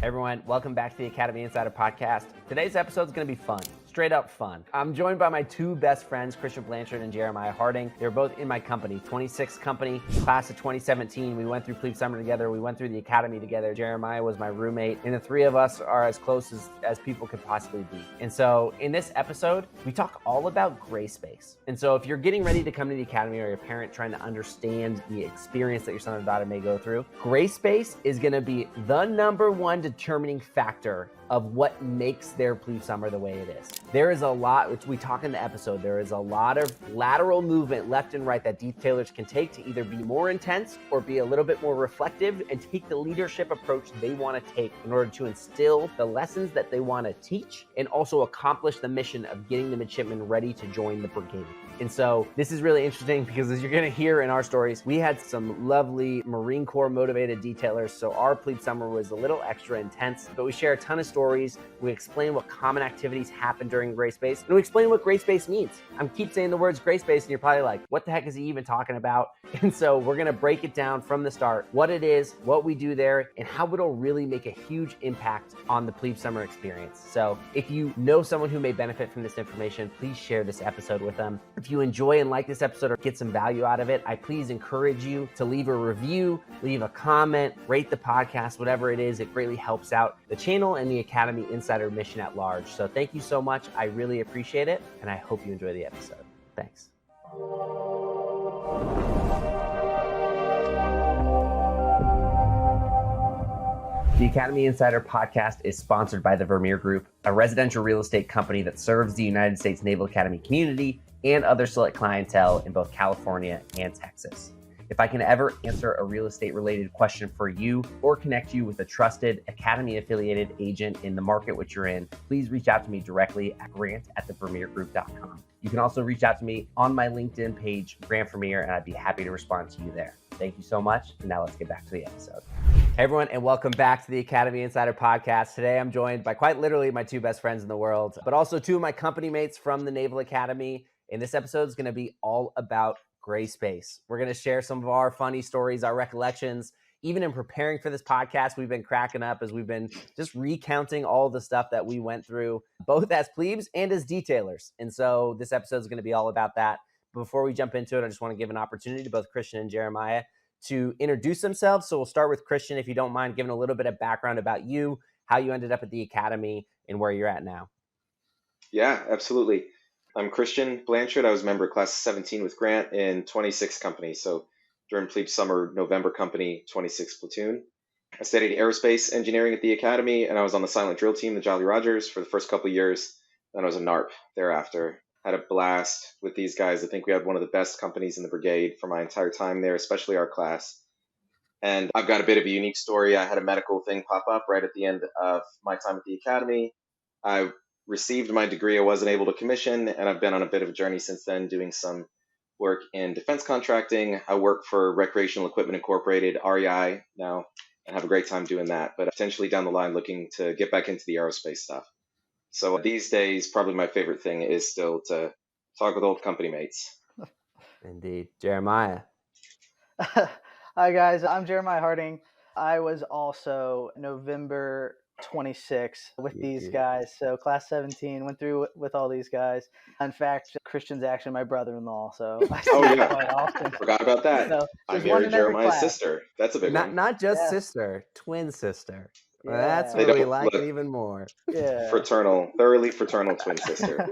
Hey everyone, welcome back to the Academy Insider Podcast. Today's episode is going to be fun, straight up fun. I'm joined by my two best friends, Christian Blanchard and Jeremiah Harding. They're both in my company, 26 company, class of 2017. We went through Plebe Summer together. We went through the Academy together. Jeremiah was my roommate, and the three of us are as close as people could possibly be. And so in this episode, we talk all about gray space. And so if you're getting ready to come to the Academy or you're a parent trying to understand the experience that your son or daughter may go through, gray space is going to be the number one determining factor of what makes their Plebe Summer the way it is. There is a lot, which we talk in the episode, there is a lot of lateral movement left and right that detailers can take to either be more intense or be a little bit more reflective and take the leadership approach they want to take in order to instill the lessons that they want to teach and also accomplish the mission of getting the midshipmen ready to join the brigade. And so this is really interesting because as you're going to hear in our stories, we had some lovely Marine Corps motivated detailers. So our Plebe Summer was a little extra intense, but we share a ton of stories. We explain what common activities happen during gray space, and we explain what gray space means. I keep saying the words gray space, and you're probably like, what the heck is he even talking about? And so we're going to break it down from the start, what it is, what we do there, and how it'll really make a huge impact on the Plebe Summer experience. So if you know someone who may benefit from this information, please share this episode with them. If you enjoy and like this episode or get some value out of it, I please encourage you to leave a review, leave a comment, rate the podcast, whatever it is. It greatly helps out the channel and the Academy Insider mission at large. So thank you so much. I really appreciate it, and I hope you enjoy the episode. Thanks. The Academy Insider Podcast is sponsored by the Vermeer Group, a residential real estate company that serves the United States Naval Academy community and other select clientele in both California and Texas. If I can ever answer a real estate related question for you or connect you with a trusted Academy affiliated agent in the market which you're in, please reach out to me directly at grant@thevermeergroup.com. You can also reach out to me on my LinkedIn page, Grant Vermeer, and I'd be happy to respond to you there. Thank you so much. And now let's get back to the episode. Hey everyone, and welcome back to the Academy Insider Podcast. Today I'm joined by quite literally my two best friends in the world, but also two of my company mates from the Naval Academy. And this episode is going to be all about gray space. We're going to share some of our funny stories, our recollections. Even in preparing for this podcast, we've been cracking up as we've been just recounting all the stuff that we went through, both as plebes and as detailers. And so this episode is going to be all about that. Before we jump into it, I just want to give an opportunity to both Christian and Jeremiah to introduce themselves. So we'll start with Christian, if you don't mind giving a little bit of background about you, how you ended up at the Academy, and where you're at now. Yeah, absolutely. I'm Christian Blanchard. I was a member of class 17 with Grant in 26 company. So during Plebe Summer, November company, 26 platoon. I studied aerospace engineering at the Academy, and I was on the silent drill team, the Jolly Rogers, for the first couple of years. Then I was a NARP thereafter. Had a blast with these guys. I think we had one of the best companies in the brigade for my entire time there, especially our class. And I've got a bit of a unique story. I had a medical thing pop up right at the end of my time at the Academy. I received my degree. I wasn't able to commission, and I've been on a bit of a journey since then, doing some work in defense contracting. I work for Recreational Equipment Incorporated, REI now, and have a great time doing that, but potentially down the line looking to get back into the aerospace stuff. So these days, probably my favorite thing is still to talk with old company mates. Indeed. Jeremiah. Hi guys, I'm Jeremiah Harding. I was also November 26 with these guys. So class 17 went through with all these guys. In fact, Christian's actually my brother-in-law. So oh yeah, quite often. Forgot about that. So, I married Jeremiah's sister. That's a big one. Not just sister, twin sister. Yeah. That's what we like it even more. Yeah, thoroughly fraternal twin sister.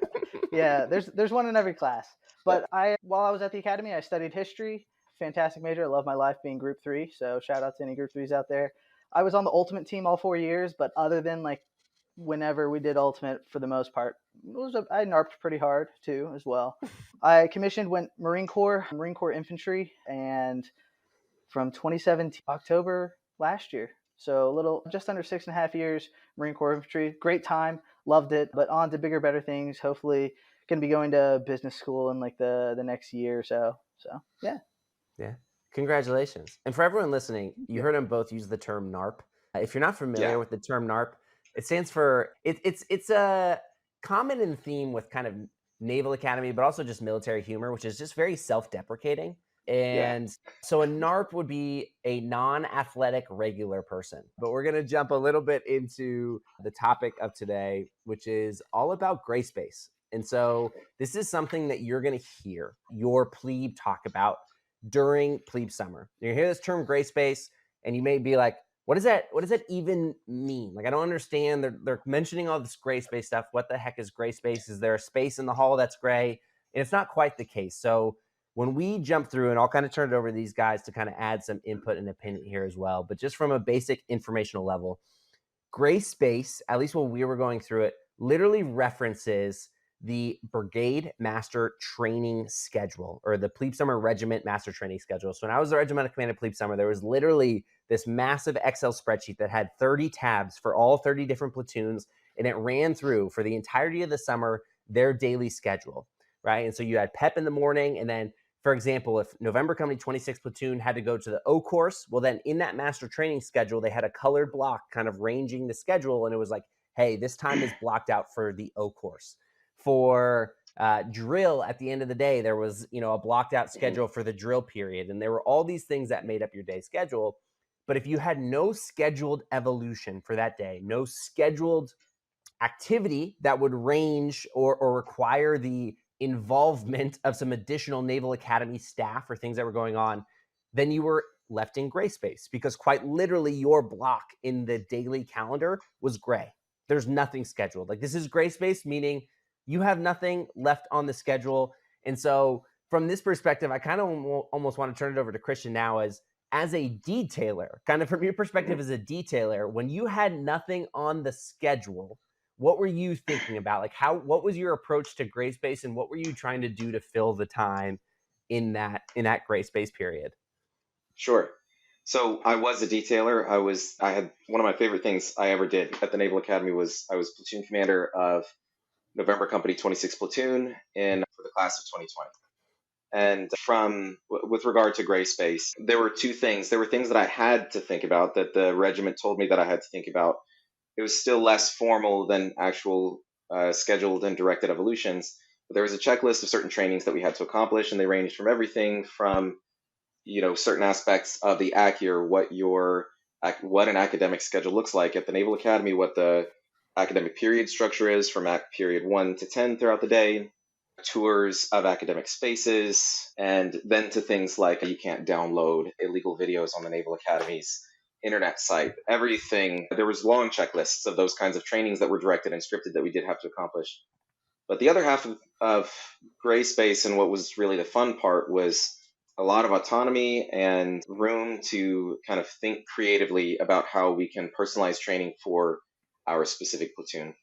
Yeah, there's one in every class. But while I was at the Academy, I studied history. Fantastic major. I love my life being Group 3. So shout out to any Group 3s out there. I was on the ultimate team all 4 years, but other than like whenever we did ultimate, for the most part, I NARPed pretty hard too as well. I commissioned, went Marine Corps infantry, and from 2017 October last year. So just under 6.5 years, Marine Corps infantry. Great time, loved it, but on to bigger, better things. Hopefully going to be going to business school in like the next year or so. So yeah. Yeah. Congratulations. And for everyone listening, you heard them both use the term NARP. If you're not familiar with the term NARP, it stands for, it's a common in theme with kind of Naval Academy, but also just military humor, which is just very self-deprecating. Yeah. And so a NARP would be a non-athletic regular person. But we're going to jump a little bit into the topic of today, which is all about gray space. And so this is something that you're going to hear your plebe talk about during plebe summer. You hear this term gray space, and you may be like, what does that even mean? Like, I don't understand. They're mentioning all this gray space stuff. What the heck is gray space? Is there a space in the hall that's gray? And it's not quite the case. So when we jump through, and I'll kind of turn it over to these guys to kind of add some input and opinion here as well, but just from a basic informational level, gray space, at least when we were going through it, literally references the brigade master training schedule, or the plebe summer regiment master training schedule. So when I was the regimental commander plebe summer, there was literally this massive Excel spreadsheet that had 30 tabs for all 30 different platoons, and it ran through for the entirety of the summer their daily schedule, right? And so you had PEP in the morning, and then, for example, if November Company 26 platoon had to go to the O course, well, then in that master training schedule, they had a colored block kind of ranging the schedule, and it was like, hey, this time is blocked out for the O course. For drill, at the end of the day, there was, a blocked out schedule for the drill period, and there were all these things that made up your day schedule. But if you had no scheduled evolution for that day, no scheduled activity that would range or require the involvement of some additional Naval Academy staff or things that were going on, then you were left in gray space, because quite literally your block in the daily calendar was gray. There's nothing scheduled. Like, this is gray space, meaning you have nothing left on the schedule. And so from this perspective, I kind of almost want to turn it over to Christian now as a detailer, kind of from your perspective as a detailer, when you had nothing on the schedule, what were you thinking about? Like, what was your approach to gray space, and what were you trying to do to fill the time in that gray space period? Sure. So I was a detailer. I had one of my favorite things I ever did at the Naval Academy was I was platoon commander of November Company 26 platoon for the class of 2020. And with regard to gray space, there were two things. There were things that I had to think about, that the regiment told me that I had to think about. It was still less formal than actual scheduled and directed evolutions. But there was a checklist of certain trainings that we had to accomplish, and they ranged from everything from, certain aspects of the ACUR, what an academic schedule looks like at the Naval Academy, what the academic period structure is from period 1 to 10 throughout the day, tours of academic spaces, and then to things like you can't download illegal videos on the Naval Academy's internet site. Everything, there was long checklists of those kinds of trainings that were directed and scripted that we did have to accomplish. But the other half of gray space, and what was really the fun part, was a lot of autonomy and room to kind of think creatively about how we can personalize training for our specific platoon.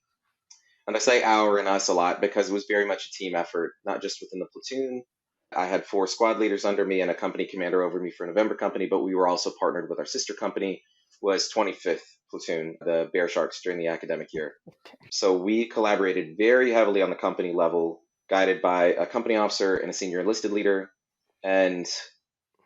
And I say our and us a lot because it was very much a team effort, not just within the platoon. I had 4 squad leaders under me and a company commander over me for November Company, but we were also partnered with our sister company, was 25th Platoon, the Bear Sharks, during the academic year. So we collaborated very heavily on the company level, guided by a company officer and a senior enlisted leader. And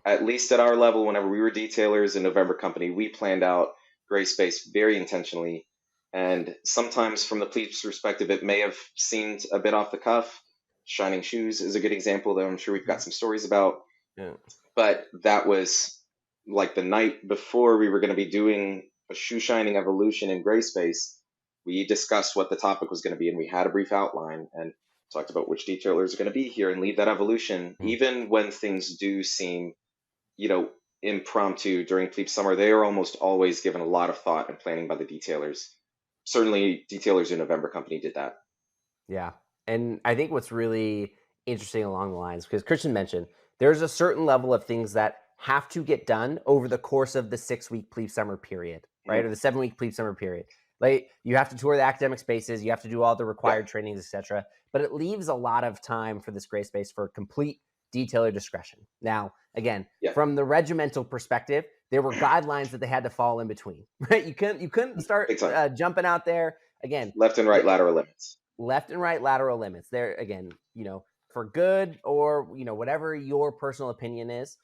at least at our level, whenever we were detailers in November Company, we planned out gray space very intentionally. And sometimes from the plebes perspective, it may have seemed a bit off the cuff. Shining Shoes is a good example that I'm sure we've got some stories about. Yeah. But that was like the night before we were going to be doing a shoe shining evolution in gray space. We discussed what the topic was going to be, and we had a brief outline and talked about which detailers are going to be here and lead that evolution. Even when things do seem, impromptu during plebe summer, they are almost always given a lot of thought and planning by the detailers. Certainly detailers in November Company did that. Yeah. And I think what's really interesting along the lines, because Christian mentioned, there's a certain level of things that have to get done over the course of the 6-week plebe summer period, right? Or the 7-week plebe summer period. Like, you have to tour the academic spaces, you have to do all the required trainings, etc. But it leaves a lot of time for this gray space for complete detailer discretion. Now, again, from the regimental perspective, there were guidelines that they had to fall in between, right? You couldn't start jumping out there again. Left and right lateral limits. Left and right lateral limits. There again, for good or whatever your personal opinion is,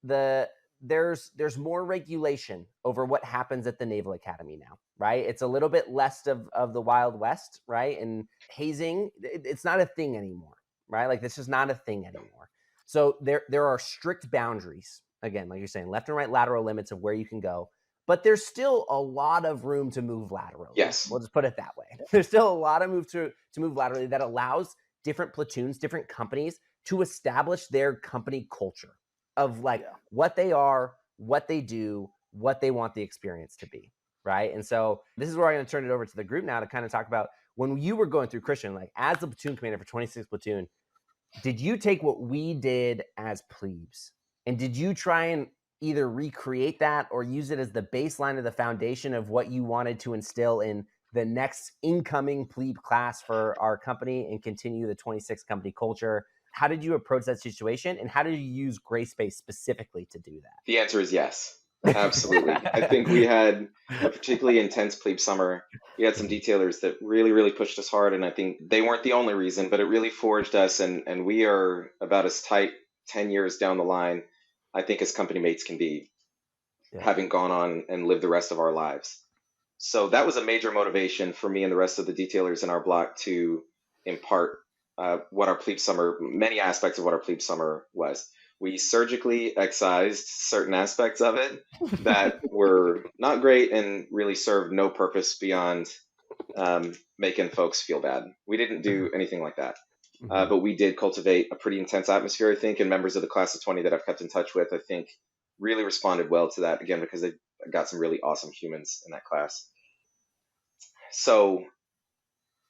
there's more regulation over what happens at the Naval Academy now, right? It's a little bit less of the Wild West, right? And hazing, it's not a thing anymore, right? Like, this is not a thing anymore. So there are strict boundaries. Again, like you're saying, left and right lateral limits of where you can go. But there's still a lot of room to move laterally. Yes. We'll just put it that way. There's still a lot of room to move laterally that allows different platoons, different companies to establish their company culture of like what they are, what they do, what they want the experience to be, right? And so this is where I'm going to turn it over to the group now to kind of talk about when you were going through, Christian, like as the platoon commander for 26th Platoon, did you take what we did as plebes and did you try and either recreate that or use it as the baseline of the foundation of what you wanted to instill in the next incoming plebe class for our company and continue the 26th company culture? How did you approach that situation and how did you use gray space specifically to do that? The answer is yes. Absolutely. I think we had a particularly intense plebe summer. We had some detailers that really, really pushed us hard, and I think they weren't the only reason, but it really forged us, and we are about as tight 10 years down the line, I think, as company mates can be, having gone on and lived the rest of our lives. So that was a major motivation for me and the rest of the detailers in our block to impart what our plebe summer, many aspects of what our plebe summer was. We surgically excised certain aspects of it that were not great and really served no purpose beyond making folks feel bad. We didn't do anything like that. But we did cultivate a pretty intense atmosphere, I think, and members of the class of 20 that I've kept in touch with, I think, really responded well to that, again, because they got some really awesome humans in that class. So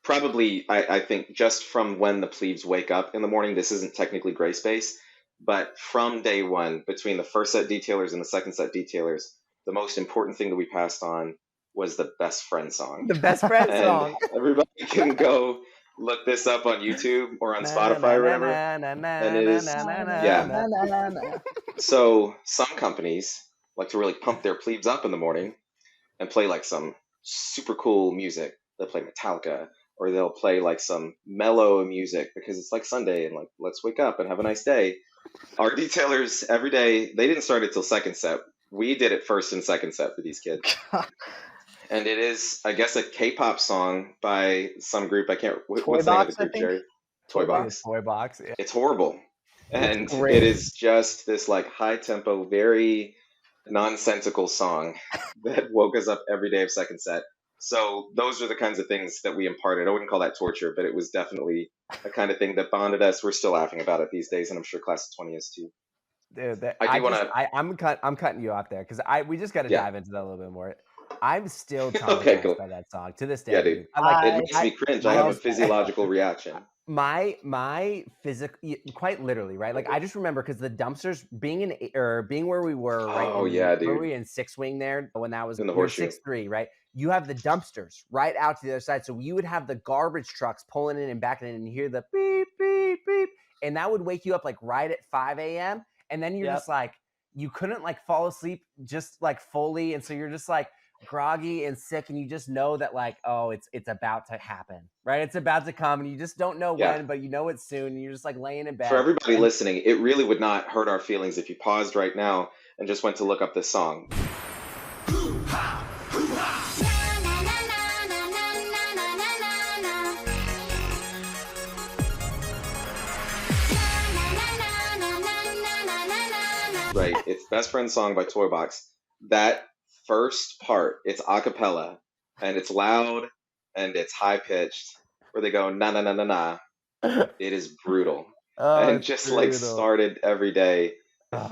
probably, I think, just from when the plebes wake up in the morning, this isn't technically gray space, but from day one, between the first set detailers and the second set detailers, the most important thing that we passed on was the best friend song. The best friend And song. everybody can go look this up on YouTube or on Spotify or whatever. And it is, So some companies like to really pump their plebes up in the morning and play like some super cool music. They'll play Metallica, or they'll play like some mellow music because it's like Sunday and like, let's wake up and have a nice day. Our detailers every day, they didn't start it till second set. We did it first and second set for these kids. And it is, I guess, a K-pop song by some group. I can't, what's the name of the group, Jerry? Toy Box. Toy Box. Yeah. It's horrible. And it is just this like high tempo, very nonsensical song that woke us up every day of second set. So those are the kinds of things that we imparted. I wouldn't call that torture, but it was definitely a kind of thing that bonded us. We're still laughing about it these days, and I'm sure class of 20 is too. Dude, I'm cutting you off there because we just got to dive into that a little bit more. I'm still traumatized by that song to this day. Yeah, dude. It makes me cringe. I have a physiological reaction. My physical, quite literally, right? Like I just remember because the dumpsters being where we were, right? Oh yeah, dude. Were we in sixth wing there when that was in the horseshoe? 6-3, right? You have the dumpsters right out to the other side, so you would have the garbage trucks pulling in and backing in, and you hear the beep beep beep, and that would wake you up like right at 5 a.m. And then you're just like, you couldn't like fall asleep just like fully, and so you're just like groggy and sick, and you just know that like, oh, it's about to happen, right? It's about to come, and you just don't know when, but you know it's soon, and you're just like laying in bed. For everybody listening, it really would not hurt our feelings if you paused right now and just went to look up this song. Right, it's Best Friend Song by Toy Box. That first part, it's a cappella, and it's loud, and it's high-pitched, where they go, na na na na na. It is brutal. And just brutal. Like started every day,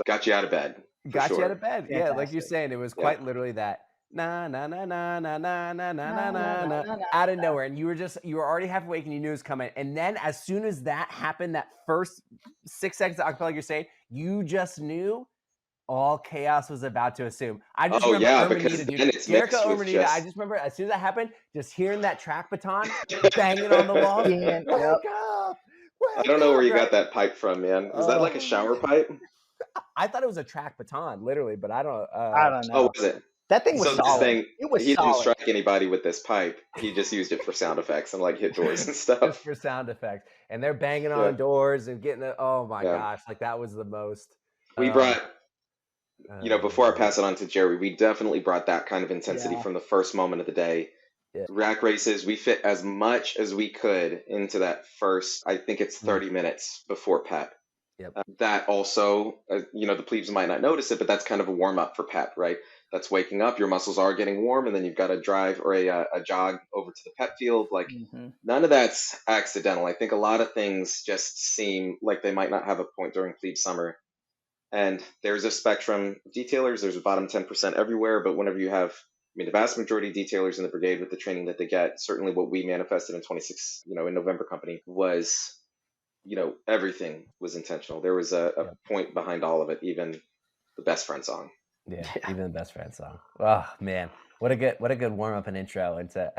got you out of bed. Got you out of bed, yeah, like you're saying, it was quite literally that, na na na na na na na na na na, out of nowhere, and you were already half awake and you knew it was coming, and then as soon as that happened, that first 6 seconds of acapella, you're saying, you just knew all chaos was about to assume. I just remember Ermanita, dude. Jericho Ermanita, I just remember as soon as that happened, just hearing that track baton banging on the wall. Wake up! I don't know where you got that pipe from, man. Was that like a shower pipe? I thought it was a track baton, literally, but I don't know. Oh, was it? That thing was solid. He didn't strike anybody with this pipe. He just used it for sound effects and like hit doors and stuff. Just for sound effects. And they're banging on doors and getting it. Oh my gosh. Like that was the most. We brought, before I pass it on to Jerry, we definitely brought that kind of intensity from the first moment of the day. Yeah. Rack races, we fit as much as we could into that first, I think it's 30 minutes before PEP. Yep. That also, the plebes might not notice it, but that's kind of a warm up for PEP, right? That's waking up, your muscles are getting warm, and then you've got to drive or a jog over to the PEP field. Like, none of that's accidental. I think a lot of things just seem like they might not have a point during plebe summer. And there's a spectrum of detailers. There's a bottom 10% everywhere, but whenever you have, the vast majority of detailers in the brigade with the training that they get, certainly what we manifested in 26, in November company was, everything was intentional. There was a point behind all of it, even the best friend song. Yeah, even the best friend song. Oh man, what a good warm up and intro into.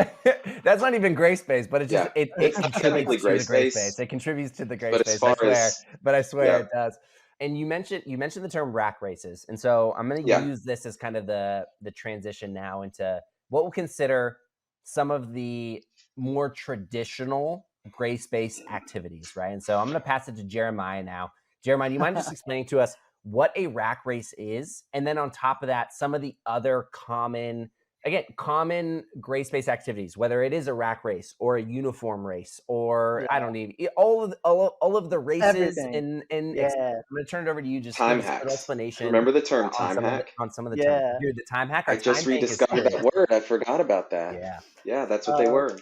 That's not even gray space, but it just it contributes to the gray space. It contributes to the gray space. I swear it does. And you mentioned the term rack races, and so I'm going to use this as kind of the transition now into what we'll consider some of the more traditional gray space activities, right? And so I'm going to pass it to Jeremiah now. Jeremiah, do you mind just explaining to us what a rack race is, and then on top of that, some of the other common gray space activities, whether it is a rack race or a uniform race or I don't need all of the races. Everything. I'm going to turn it over to you. Just time give us hacks. an explanation. Remember the term time hack? On some of the terms. Dude, the time hack. I just rediscovered that word. I forgot about that. Yeah, that's what they were.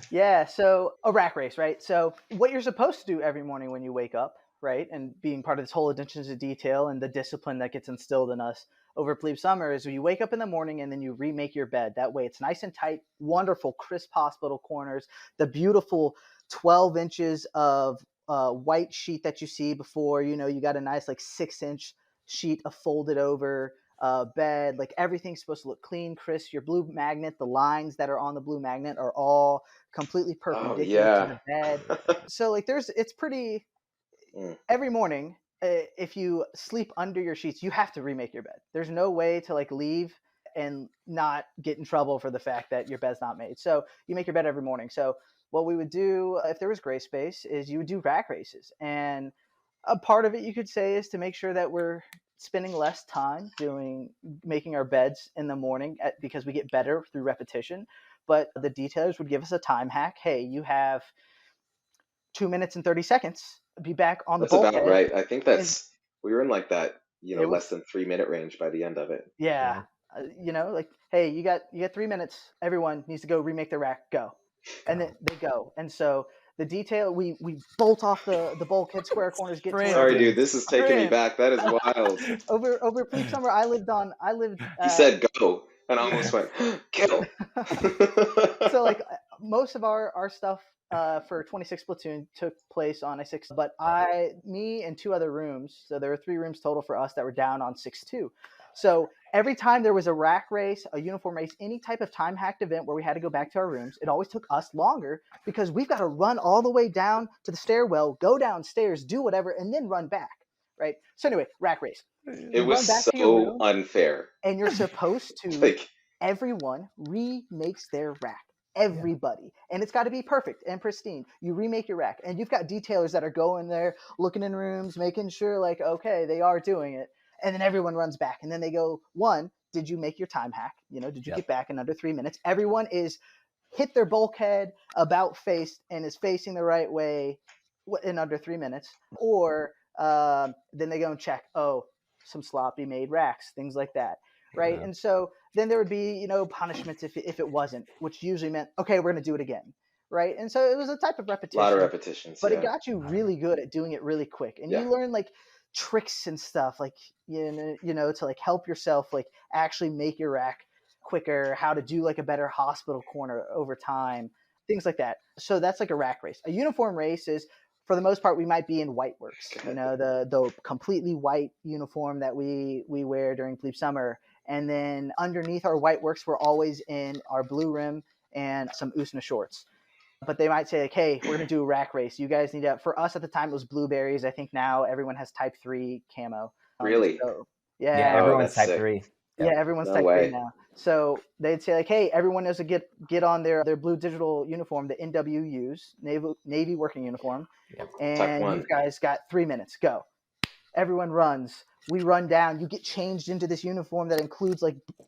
Yeah, so a rack race, right? So what you're supposed to do every morning when you wake up, right, and being part of this whole attention to detail and the discipline that gets instilled in us over Plebe Summer is you wake up in the morning and then you remake your bed. That way it's nice and tight, wonderful, crisp hospital corners, the beautiful 12 inches of white sheet that you see before, you got a nice 6-inch sheet of folded over bed. Like everything's supposed to look clean, crisp. Your blue magnet, the lines that are on the blue magnet are all completely perpendicular to the bed. So it's pretty... Every morning, if you sleep under your sheets, you have to remake your bed. There's no way to leave and not get in trouble for the fact that your bed's not made. So you make your bed every morning. So what we would do if there was gray space is you would do rack races. And a part of it you could say is to make sure that we're spending less time making our beds in the morning because we get better through repetition. But the detailers would give us a time hack. Hey, you have 2 minutes and 30 seconds. Be back on the bulkhead. That's about right. I think we were in that, less than 3 minute range by the end of it. Yeah. Hey, you got 3 minutes. Everyone needs to go remake the rack. Go. And then they go. And so the detail, we bolt off the bulkhead square corners. Sorry, dude, this is taking me back. That is wild. over Plebe Summer, I lived. You said go, and I almost went kill. So most of our stuff for 26 platoon took place on a 6, but me and 2 other rooms. So there were 3 rooms total for us that were down on 6-2. So every time there was a rack race, a uniform race, any type of time hacked event where we had to go back to our rooms, it always took us longer because we've got to run all the way down to the stairwell, go downstairs, do whatever, and then run back. Right. So anyway, rack race. It was so unfair. And you're supposed to, everyone remakes their rack. Everybody. And it's got to be perfect and pristine. You remake your rack. And you've got detailers that are going there, looking in rooms, making sure okay, they are doing it. And then everyone runs back. And then they go, 1, did you make your time hack? Did you get back in under 3 minutes? Everyone is hit their bulkhead about face and is facing the right way in under 3 minutes. Or then they go and check, some sloppy made racks, things like that. Right. And so then there would be, punishments if it wasn't, which usually meant, okay, we're going to do it again. Right. And so it was a type of repetition. A lot of repetitions. But it got you really good at doing it really quick. And you learn tricks and stuff to help yourself actually make your rack quicker, how to do a better hospital corner over time, things like that. So that's a rack race. A uniform race is, for the most part, we might be in white works, the completely white uniform that we wear during Plebe Summer. And then underneath our white works, we're always in our blue rim and some Usna shorts. But they might say hey, we're going to do a rack race. You guys need to, for us at the time, it was blueberries. I think now everyone has type 3 camo. Really? Yeah, everyone's type 3. Yeah, everyone's type 3 now. So they'd say hey, everyone knows to get on their blue digital uniform, the NWUs, Navy working uniform. Yep. And you guys got 3 minutes. Go. Everyone runs. We run down. You get changed into this uniform that includes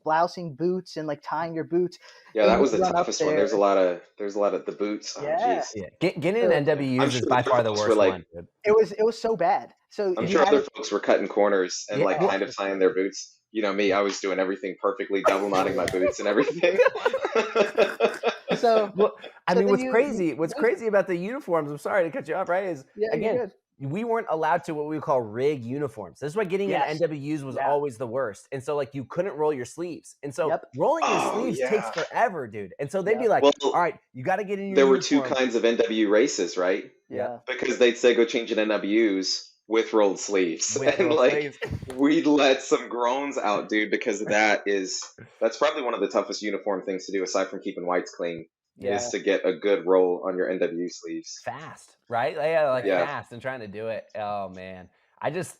blousing boots and tying your boots. Yeah, that was the toughest one. There's a lot of the boots. Yeah. Getting an NWUs is by far the worst one. Dude. It was so bad. So I'm you sure had other it. folks were cutting corners and like Yeah. kind of tying their boots. You know me, I was doing everything perfectly, double knotting my boots and everything. So Well, I so mean, then what's you crazy, what's crazy about the uniforms, I'm sorry to cut you off, right, is yeah, you're again, good. we weren't allowed to what we would call rig uniforms. This is why getting in Yes. NWUs was Yeah. always the worst. And so like you couldn't roll your sleeves. And so Yep. rolling your Oh sleeves takes yeah. forever, dude. And so they'd be Yep. like, all Well, right, you got to get in your there were two uniform. kinds of NW races, right? Yep. Yeah. Because they'd say go change in NWs with rolled sleeves. With And rolled like sleeves. we'd let some groans out, dude, because that's probably one of the toughest uniform things to do aside from keeping whites clean Yeah. is to get a good roll on your NW sleeves. Fast, right? Yeah, like Yeah. fast and trying to do it. Oh man. I just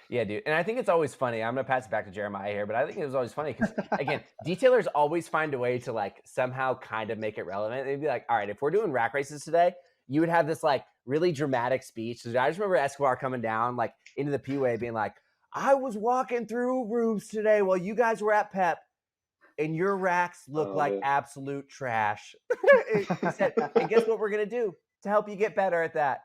yeah, dude. And I think it's always funny. I'm gonna pass it back to Jeremiah here, but I think it was always funny because again, detailers always find a way to like somehow kind of make it relevant. They'd be like, all right, if we're doing rack races today, you would have this like really dramatic speech. So I just remember Escobar coming down like into the P-way being like, I was walking through rooms today while you guys were at PEP. And your racks look like absolute trash. He said, and guess what we're going to do to help you get better at that?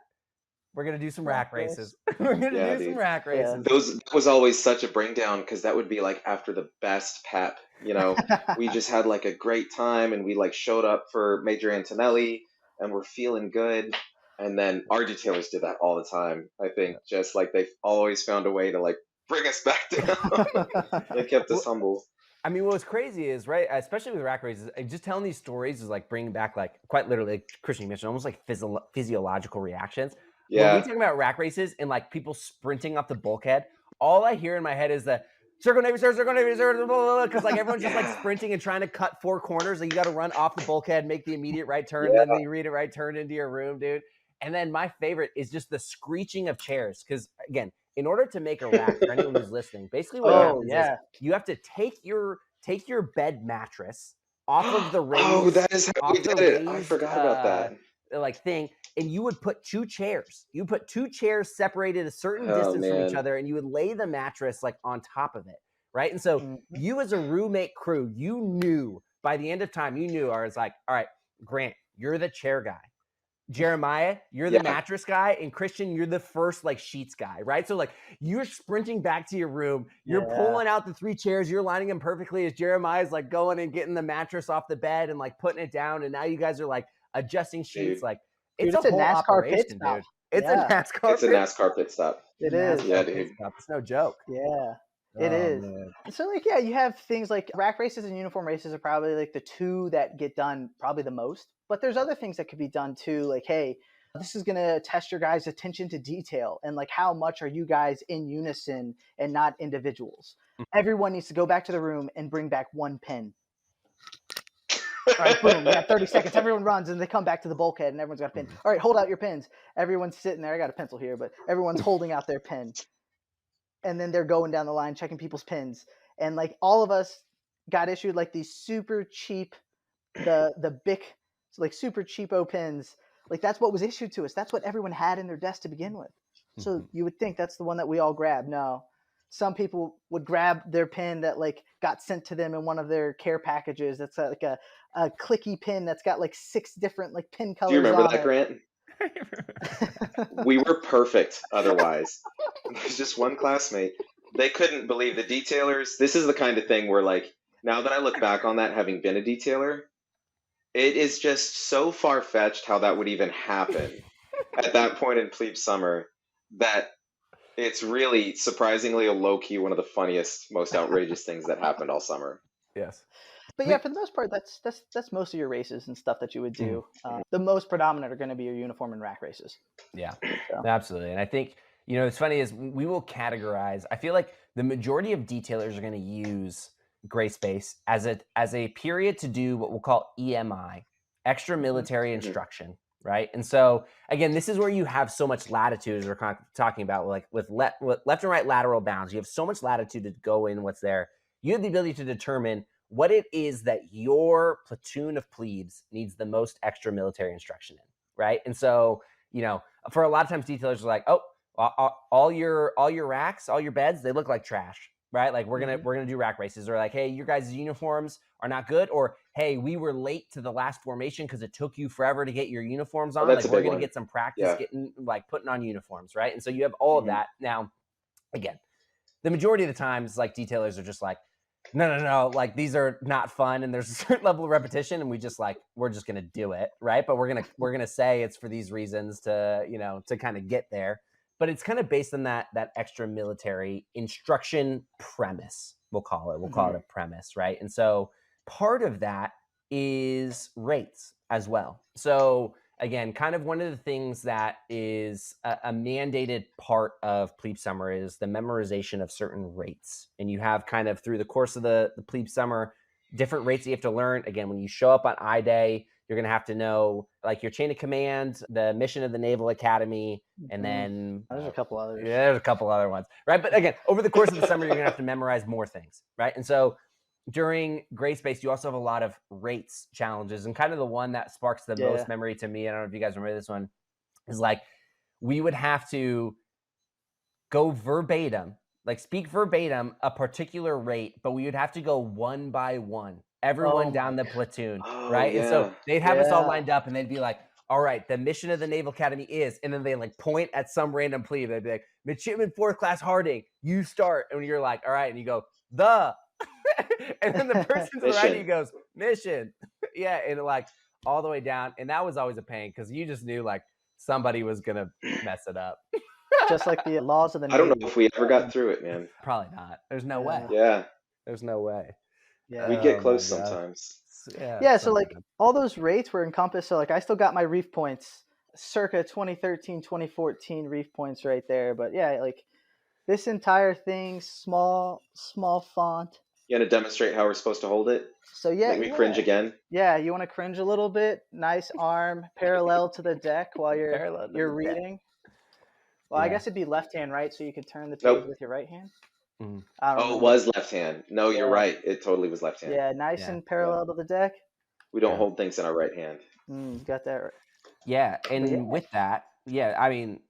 We're going to do some rack races. We're going to do some rack races. That was always such a bring down because that would be like after the best PEP. You know, we just had like a great time and we like showed up for Major Antonelli and we're feeling good. And then our detailers did that all the time. I think just like they've always found a way to like bring us back down. They kept us humble. I mean, what was crazy is, right, especially with rack races, just telling these stories is like bringing back, like, quite literally, like Christian mentioned, almost like physiological reactions. Yeah. When we talk about rack races and like people sprinting up the bulkhead, all I hear in my head is the circle Navy, sir, because like everyone's just like sprinting and trying to cut four corners. Like you got to run off the bulkhead, make the immediate right turn, then the immediate right turn into your room, dude. And then my favorite is just the screeching of chairs, because again, in order to make a rack, for anyone who's listening, basically what happens is you have to take your bed mattress off of the raised. Oh, that is how we did it. I forgot about that. Like thing, and you would put two chairs. You put two chairs separated a certain distance from each other, and you would lay the mattress like on top of it, right? And so you, as a roommate crew, you knew by the end of time, you knew, or it's like, all right, Grant, you're the chair guy. Jeremiah, you're the mattress guy, and Christian, you're the first like sheets guy, right? So like you're sprinting back to your room, you're pulling out the three chairs, you're lining them perfectly as Jeremiah's like going and getting the mattress off the bed and like putting it down, and now you guys are like adjusting sheets. Dude. Like Dude, it's a whole NASCAR operation, pit stop. dude. It's a NASCAR pit stop. It is. Yeah, dude. It's no joke. Yeah. It is. Man. So like, yeah, you have things like rack races and uniform races are probably like the two that get done probably the most. But there's other things that could be done too. Like, hey, this is going to test your guys' attention to detail and like how much are you guys in unison and not individuals. Everyone needs to go back to the room and bring back one pin. All right, boom, we got 30 seconds. Everyone runs and they come back to the bulkhead and everyone's got a pin. All right, hold out your pins. Everyone's sitting there. I got a pencil here, but everyone's holding out their pin. And then they're going down the line, checking people's pins. And like all of us got issued like these super cheap, the Bic, like super cheapo pins. Like that's what was issued to us. That's what everyone had in their desk to begin with. So you would think that's the one that we all grabbed. No, some people would grab their pin that like got sent to them in one of their care packages. That's like a clicky pin that's got like 6 different like pin colors. Do you remember that, it. Grant? We were perfect otherwise. There's just one classmate. They couldn't believe the detailers. This is the kind of thing where like, now that I look back on that, having been a detailer, it is just so far-fetched how that would even happen at that point in Plebe Summer that it's really surprisingly a low-key one of the funniest, most outrageous things that happened all summer. Yes. But yeah, for the most part, that's most of your races and stuff that you would do. The most predominant are going to be your uniform and rack races. Yeah, absolutely. And I think, you know, it's funny is we will categorize. I feel like the majority of detailers are going to use gray space as a period to do what we'll call EMI, extra military instruction, right? And so again, this is where you have so much latitude, as we're talking about, like with left and right lateral bounds. You have so much latitude to go in what's there. You have the ability to determine what it is that your platoon of plebes needs the most extra military instruction in, right? And so, you know, for a lot of times detailers are like, oh, all your racks, all your beds, they look like trash. right? Like we're gonna do rack races, or like, hey, your guys' uniforms are not good, or hey, we were late to the last formation because it took you forever to get your uniforms on. That's like we're gonna get some practice getting like putting on uniforms, right? And so you have all of that. Now, again, the majority of the times, like detailers are just like, no, like these are not fun, and there's a certain level of repetition, and we're just gonna do it, right? But we're gonna say it's for these reasons to, you know, to kind of get there. But it's kind of based on that extra military instruction premise. We'll call it a premise, right? And so part of that is rates as well. So again, kind of one of the things that is a mandated part of Plebe Summer is the memorization of certain rates. And you have kind of through the course of the Plebe Summer, different rates that you have to learn. Again, when you show up on I-Day, you're going to have to know like your chain of command, the mission of the Naval Academy, and then there's a couple others. Yeah, there's a couple other ones, right? But again, over the course of the summer, you're going to have to memorize more things, right? And so during Gray Space, you also have a lot of rates challenges, and kind of the one that sparks the most memory to me, I don't know if you guys remember this one, is like we would have to go verbatim, like speak verbatim a particular rate, but we would have to go one by one, everyone down the platoon, right? And so they'd have us all lined up, and they'd be like, all right, the mission of the Naval Academy is, and then they like point at some random plebe. They'd be like, midshipman 4th class Harding, you start. And you're like, all right. And you go, and then the person to the right, he goes, mission. Yeah. And like all the way down. And that was always a pain because you just knew like somebody was going to mess it up. Just like the laws of the Navy. I don't know if we ever got through it, man. Probably not. There's no way. Yeah. There's no way. Yeah. We get close sometimes. Yeah, so like all those rates were encompassed. So like I still got my reef points, circa 2013, 2014 reef points right there. But yeah, like this entire thing, small font. You want to demonstrate how we're supposed to hold it? So yeah, make me cringe again. Yeah, you want to cringe a little bit. Nice arm parallel to the deck while you're reading. Well, I guess it'd be left hand, right? So you could turn the page with your right hand. It was left hand. No, you're right. It totally was left hand. Yeah, nice and parallel to the deck. We don't hold things in our right hand. Got that right. Yeah, and with that, I mean,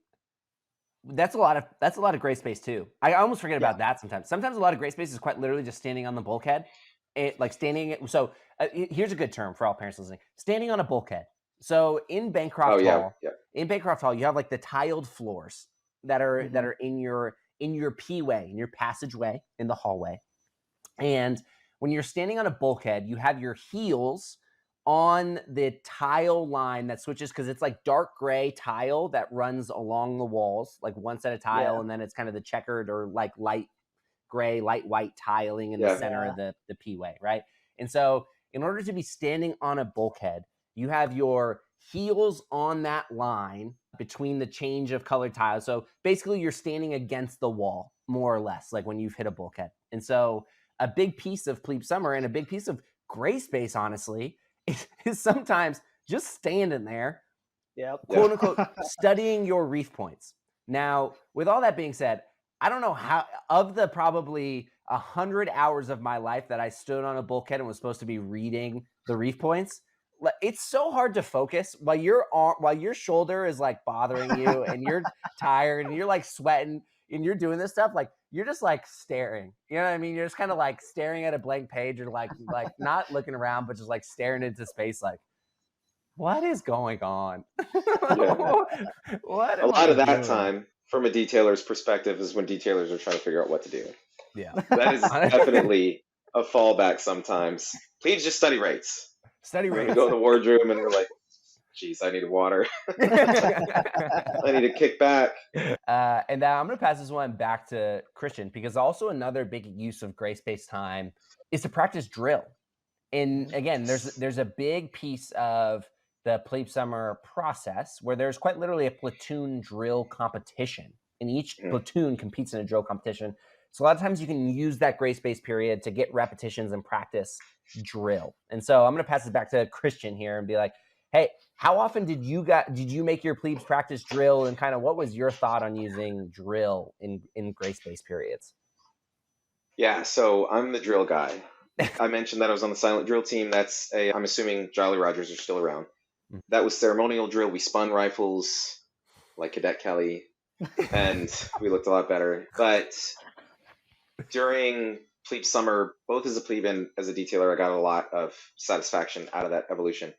that's a lot of gray space too. I almost forget about that sometimes. Sometimes a lot of gray space is quite literally just standing on the bulkhead. Like standing. So here's a good term for all parents listening: standing on a bulkhead. So in Bancroft Hall, you have like the tiled floors that are in your P-way, in your passageway in the hallway. And when you're standing on a bulkhead, you have your heels on the tile line that switches, because it's like dark gray tile that runs along the walls, like one set of tile, and then it's kind of the checkered or like light gray, light white tiling in the center of the P-way, right? And so in order to be standing on a bulkhead, you have your heels on that line between the change of colored tiles. So basically you're standing against the wall, more or less, like when you've hit a bulkhead. And so a big piece of Plebe Summer and a big piece of gray space, honestly, is sometimes just standing there, quote unquote, studying your reef points. Now, with all that being said, I don't know how, of the probably 100 hours of my life that I stood on a bulkhead and was supposed to be reading the reef points, it's so hard to focus while your shoulder is like bothering you and you're tired and you're like sweating and you're doing this stuff, like you're just like staring, you know what I mean? You're just kind of like staring at a blank page or like not looking around, but just like staring into space, like, what is going on? What a lot of that time from a detailer's perspective is when detailers are trying to figure out what to do. Yeah. That is definitely a fallback sometimes. Please just study rates. Study rates. We go in the wardroom and we're like, geez, I need water. I need to kick back. And I'm going to pass this one back to Christian, because also another big use of gray space time is to practice drill. And again, there's a big piece of the Plebe Summer process where there's quite literally a platoon drill competition, and each platoon competes in a drill competition. So a lot of times you can use that gray space period to get repetitions and practice drill. And so I'm going to pass it back to Christian here and be like, hey, how often did you make your plebes practice drill, and kind of what was your thought on using drill in gray space periods? Yeah, so I'm the drill guy. I mentioned that I was on the silent drill team. I'm assuming Jolly Rogers are still around. That was ceremonial drill. We spun rifles like Cadet Kelly, and we looked a lot better. But During plebe summer, both as a plebe and as a detailer, I got a lot of satisfaction out of that evolution.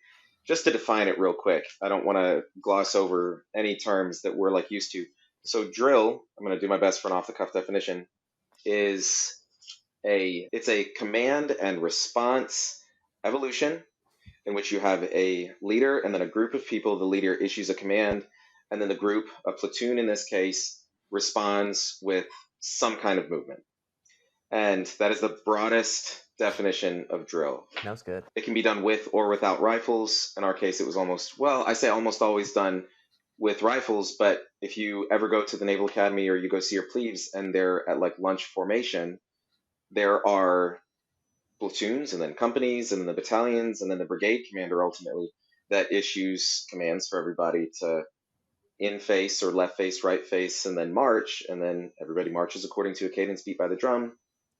Just to define it real quick, I don't want to gloss over any terms that we're like used to. So drill, I'm going to do my best for an off-the-cuff definition, is it's a command and response evolution in which you have a leader and then a group of people. The leader issues a command, and then the group, a platoon in this case, responds with some kind of movement. And that is the broadest definition of drill. That was good. It can be done with or without rifles. In our case, it was almost, well, I say almost always done with rifles, but if you ever go to the Naval Academy or you go see your plebes and they're at like lunch formation, there are platoons and then companies and then the battalions and then the brigade commander ultimately that issues commands for everybody to in face or left face, right face, and then march, and then everybody marches according to a cadence beat by the drum.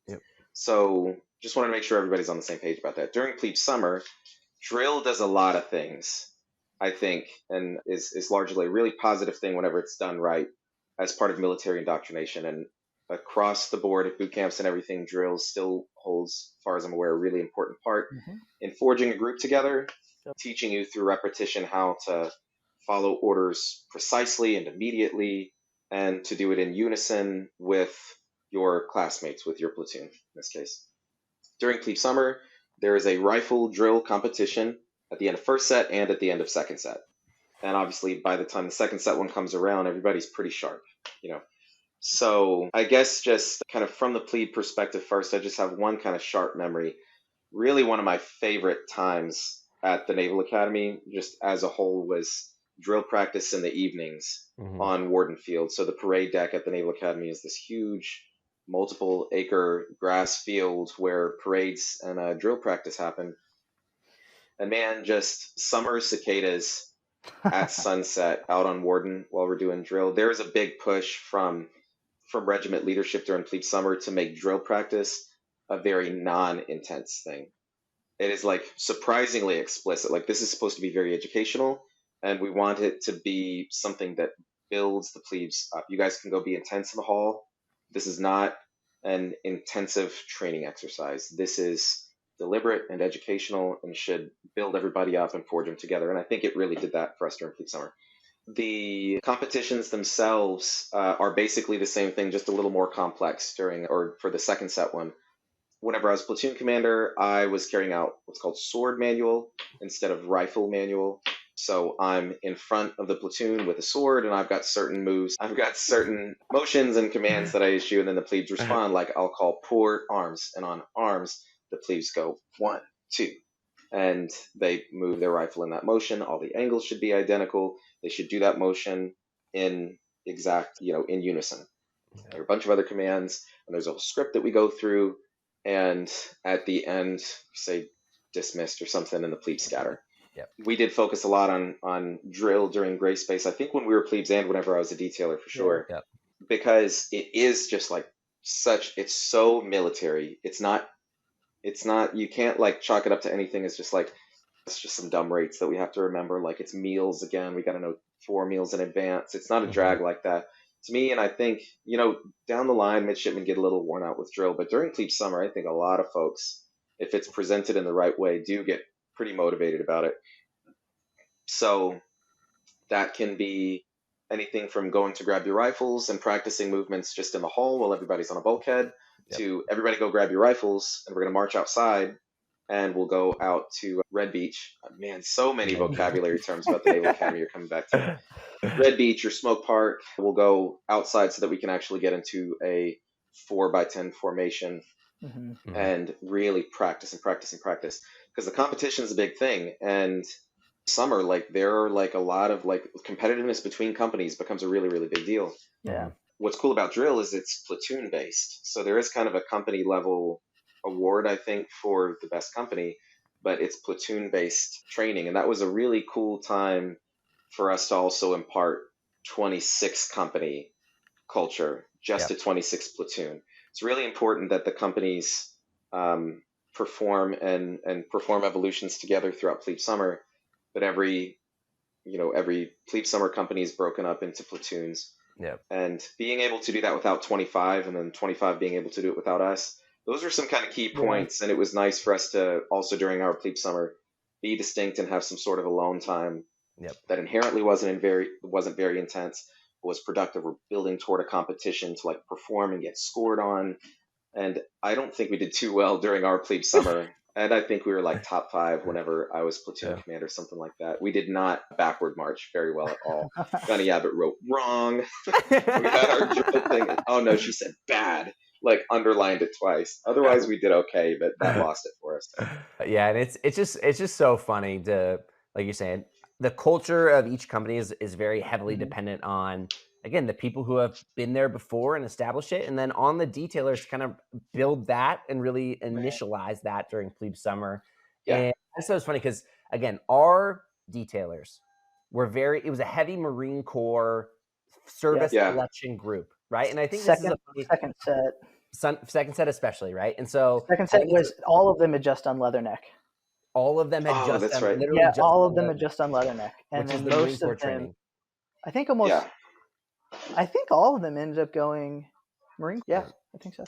Yep. So just wanted to make sure everybody's on the same page about that. During plebe summer, drill does a lot of things, I think, and is largely a really positive thing whenever it's done right as part of military indoctrination. And across the board at boot camps and everything, drill still holds, as far as I'm aware, a really important part in forging a group together, teaching you through repetition how to follow orders precisely and immediately, and to do it in unison with your classmates, with your platoon in this case. During plebe summer, there is a rifle drill competition at the end of first set and at the end of second set. And obviously, by the time the second set one comes around, everybody's pretty sharp, you know. So I guess just kind of from the plebe perspective first, I just have one kind of sharp memory. Really one of my favorite times at the Naval Academy, just as a whole, was drill practice in the evenings on Warden Field. So the parade deck at the Naval Academy is this huge multiple acre grass field where parades and drill practice happen. And man, just summer cicadas at sunset out on Warden while we're doing drill. There is a big push from regiment leadership during plebe summer to make drill practice a very non-intense thing. It is like surprisingly explicit. Like this is supposed to be very educational, and we want it to be something that builds the plebes up. You guys can go be intense in the hall. This is not an intensive training exercise. This is deliberate and educational and should build everybody up and forge them together. And I think it really did that for us during plebe summer. The competitions themselves are basically the same thing, just a little more complex for the second set one. Whenever I was platoon commander, I was carrying out what's called sword manual instead of rifle manual. So I'm in front of the platoon with a sword, and I've got certain moves. I've got certain motions and commands that I issue, and then the plebes respond. Like I'll call pour arms, and on arms, the plebes go 1, 2, and they move their rifle in that motion. All the angles should be identical. They should do that motion in exact, in unison. There are a bunch of other commands, and there's a whole script that we go through. And at the end, say dismissed or something, and the plebes scatter. Yep. We did focus a lot on drill during gray space. I think when we were plebes and whenever I was a detailer for sure, Yep. Because it is just like it's so military. It's not, you can't like chalk it up to anything. It's just some dumb rates that we have to remember. Like it's meals again. We got to know 4 meals in advance. It's not a drag like that. To me, and I think, down the line, midshipmen get a little worn out with drill, but during plebe summer, I think a lot of folks, if it's presented in the right way, do get pretty motivated about it. So that can be anything from going to grab your rifles and practicing movements just in the hall while everybody's on a bulkhead to everybody go grab your rifles and we're going to march outside and we'll go out to Red Beach. Man, so many vocabulary terms about the Naval Academy you're coming back to. Red Beach or Smoke Park. We'll go outside so that we can actually get into a 4x10 formation and really practice and practice and practice. Because the competition is a big thing. And summer, there are a lot of competitiveness between companies becomes a really, really big deal. Yeah. What's cool about drill is it's platoon based. So there is kind of a company level award, I think, for the best company, but it's platoon based training. And that was a really cool time for us to also impart 26 company culture just to 26 platoon. It's really important that the companies perform and perform evolutions together throughout plebe summer, but every plebe summer company is broken up into platoons. Yep. And being able to do that without 25 and then 25 being able to do it without us, those are some kind of key points. And it was nice for us to also during our plebe summer be distinct and have some sort of alone time Yep. that inherently wasn't very intense, but was productive. We're building toward a competition to like perform and get scored on. And I don't think we did too well during our plebe summer. And I think we were like top 5 whenever I was platoon commander, something like that. We did not backward march very well at all. Gunny Abbott wrote wrong. We had our drill thing. Oh no, she said bad. Like underlined it twice. Otherwise, we did okay, but that lost it for us. Yeah, and it's just so funny to, like you're saying, the culture of each company is very heavily dependent on, again, the people who have been there before and established it, and then on the detailers to kind of build that and really initialize that during plebe summer. Yeah. And so it's funny because, again, our detailers were it was a heavy Marine Corps service selection group, right? And I think second set especially, right? And so second set was all of them had just done Leatherneck. All of them had that's right. Yeah, all of them had just done Leatherneck, and then most of them, training. I think almost. Yeah. I think all of them ended up going Marine. Yeah, I think so.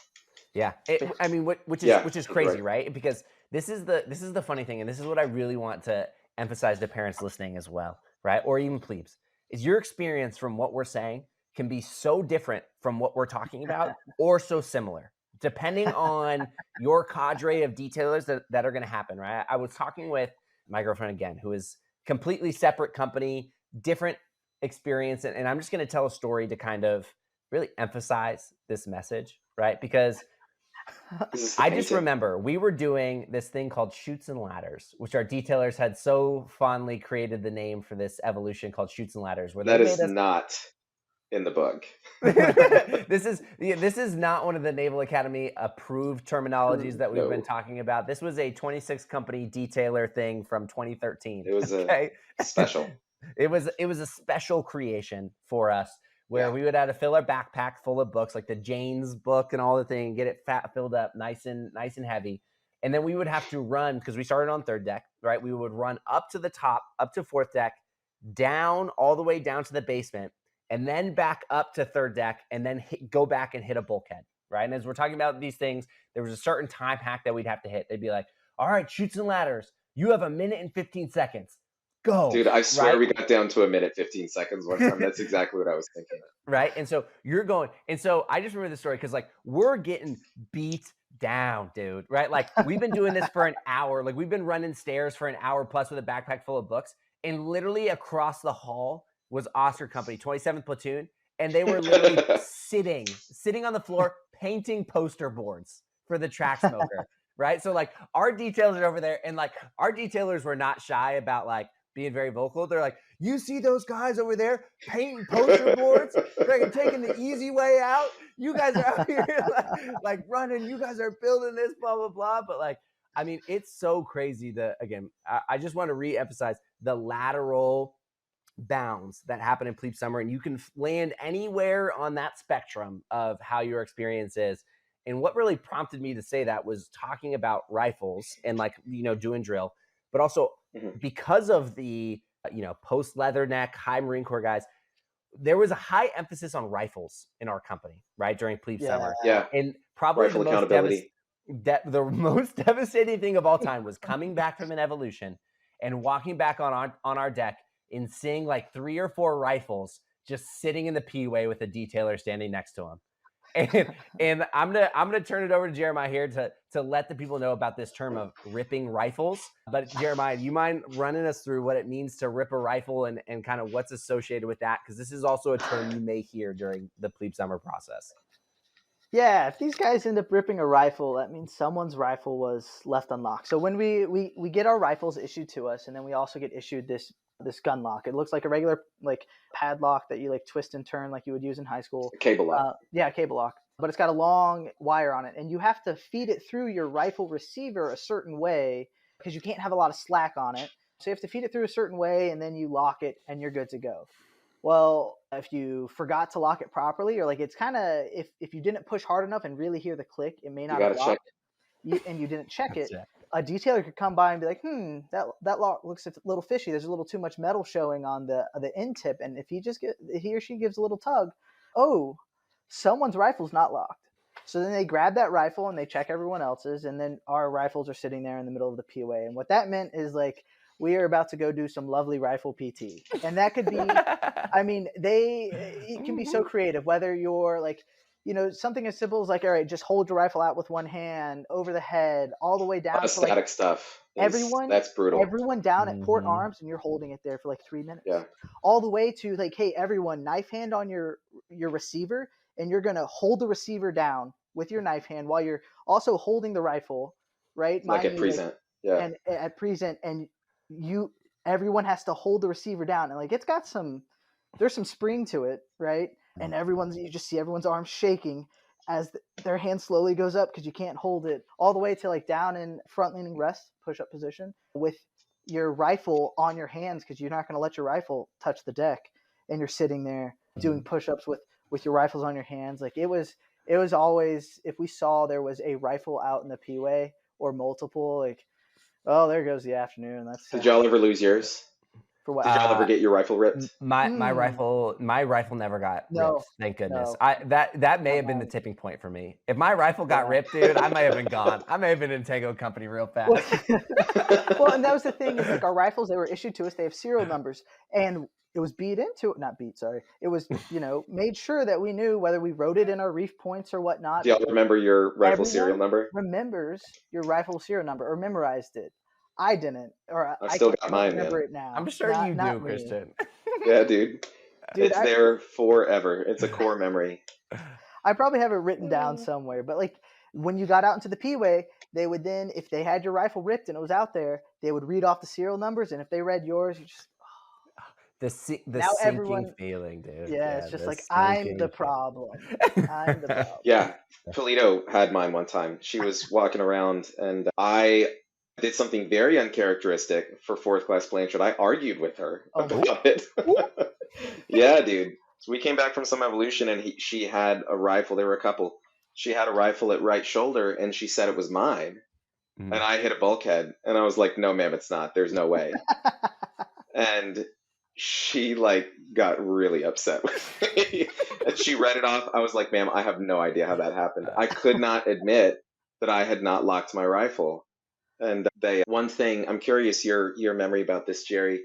Yeah, I mean, which is crazy, right? Because this is the funny thing, and this is what I really want to emphasize to parents listening as well, right? Or even plebes, is your experience from what we're saying can be so different from what we're talking about, or so similar, depending on your cadre of detailers that are going to happen, right? I was talking with my girlfriend again, who is completely separate company, different experience, and I'm just going to tell a story to kind of really emphasize this message, right? Because I just remember we were doing this thing called Chutes and Ladders, which our detailers had so fondly created the name for this evolution called Chutes and Ladders. Where that is not in the book. This is not one of the Naval Academy approved terminologies that we've been talking about. This was a 26 company detailer thing from 2013. It was a special. It was a special creation for us where we would have to fill our backpack full of books, like the Jane's book and all the thing, get it filled up nice and heavy. And then we would have to run, because we started on third deck, right? We would run up to the top, up to fourth deck, down all the way down to the basement, and then back up to third deck, and then go back and hit a bulkhead, right? And as we're talking about these things, there was a certain time hack that we'd have to hit. They'd be like, all right, Chutes and Ladders, you have 1 minute and 15 seconds. Go. Dude, I swear we got down to 1 minute, 15 seconds one time. That's exactly what I was thinking. Right. And so you're going, and so I just remember the story because like we're getting beat down, dude. Right. Like we've been doing this for an hour. Like we've been running stairs for an hour plus with a backpack full of books. And literally across the hall was Oscar Company, 27th Platoon. And they were literally sitting on the floor, painting poster boards for the track smoker. Right. So like our detailers are over there, and like our detailers were not shy about like being very vocal. They're like, you see those guys over there painting poster boards? They're taking the easy way out. You guys are out here like running. You guys are building this, blah, blah, blah. But like, I mean, it's so crazy that, again, I just want to re-emphasize the lateral bounds that happen in plebe summer. And you can land anywhere on that spectrum of how your experience is. And what really prompted me to say that was talking about rifles and like, doing drill, but also because of the, post Leatherneck, high Marine Corps guys, there was a high emphasis on rifles in our company, right? During plebe summer. Yeah. And probably rifle accountability. The most devastating thing of all time was coming back from an evolution and walking back on our deck and seeing like 3 or 4 rifles just sitting in the P-way with a detailer standing next to them. And I'm gonna turn it over to Jeremiah here to let the people know about this term of ripping rifles. But Jeremiah, do you mind running us through what it means to rip a rifle and kind of what's associated with that? Because this is also a term you may hear during the plebe summer process. Yeah, if these guys end up ripping a rifle, that means someone's rifle was left unlocked. So when we get our rifles issued to us, and then we also get issued this gun lock. It looks like a regular like padlock that you like twist and turn like you would use in high school. Cable lock. Cable lock. But it's got a long wire on it, and you have to feed it through your rifle receiver a certain way because you can't have a lot of slack on it. So you have to feed it through a certain way, and then you lock it, and you're good to go. Well, if you forgot to lock it properly, or like it's kind of if you didn't push hard enough and really hear the click, it may not have locked. And you didn't check it. A detailer could come by and be like, that lock looks a little fishy. There's a little too much metal showing on the end tip, and if he or she gives a little tug, oh, someone's rifle's not locked. So then they grab that rifle and they check everyone else's, and then our rifles are sitting there in the middle of the POA. And what that meant is like, we are about to go do some lovely rifle PT. And that could be, I mean, it can be so creative, whether you're like, something as simple as like, all right, just hold your rifle out with one hand over the head, all the way down to static like stuff. everyone down at port Mhm. arms, and you're holding it there for like 3 minutes. Yeah. All the way to like, hey, everyone, knife hand on your receiver, and you're going to hold the receiver down with your knife hand while you're also holding the rifle, right? Like at present. Yeah. And at present, and everyone has to hold the receiver down, and like, there's some spring to it, right? And you just see everyone's arms shaking as their hand slowly goes up because you can't hold it, all the way to like down in front leaning rest push-up position with your rifle on your hands, because you're not going to let your rifle touch the deck, and you're sitting there doing push-ups with your rifles on your hands. Like, it was always, if we saw there was a rifle out in the P-way or multiple, like, oh, there goes the afternoon. Did y'all ever lose yours? For what? Did y'all ever get your rifle ripped? My rifle never got ripped. Thank goodness. No. That may have been the tipping point for me. If my rifle got ripped, dude, I may have been gone. I may have been in Tango Company real fast. Well, and that was the thing, is like, our rifles, they were issued to us, they have serial numbers, and it was it was, made sure that we knew whether we wrote it in our reef points or whatnot. Do y'all remember your rifle serial number? Remembers your rifle serial number or memorized it. I didn't, or I still got mine, remember man. it now. I'm sure you do, Christian. Yeah, dude. It's there forever. It's a core memory. I probably have it written down somewhere, but like, when you got out into the P-way, they would then, if they had your rifle ripped and it was out there, they would read off the serial numbers, and if they read yours, you just the sinking feeling, dude. Yeah, it's just like, I'm the problem. I'm the problem. Yeah, Polito had mine one time. She was walking around, and I did something very uncharacteristic for fourth class Blanchard. I argued with her about it. Yeah, dude. So we came back from some evolution, and she had a rifle. There were a couple. She had a rifle at right shoulder, and she said it was mine. And I hit a bulkhead, and I was like, no, ma'am, it's not. There's no way. And she like got really upset with me. And she read it off. I was like, ma'am, I have no idea how that happened. I could not admit that I had not locked my rifle. And one thing, I'm curious your memory about this, Jerry,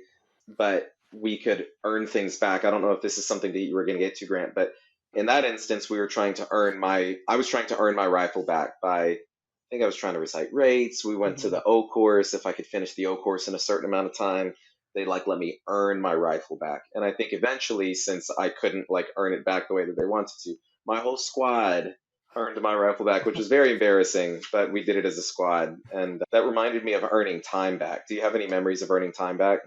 but we could earn things back. I don't know if this is something that you were going to get to, Grant, but in that instance, I was trying to earn my rifle back by, I think I was trying to recite rates. We went to the O course. If I could finish the O course in a certain amount of time, they'd like let me earn my rifle back. And I think eventually, since I couldn't like earn it back the way that they wanted to, my whole squad earned my rifle back, which was very embarrassing, but we did it as a squad. And that reminded me of earning time back. Do you have any memories of earning time back?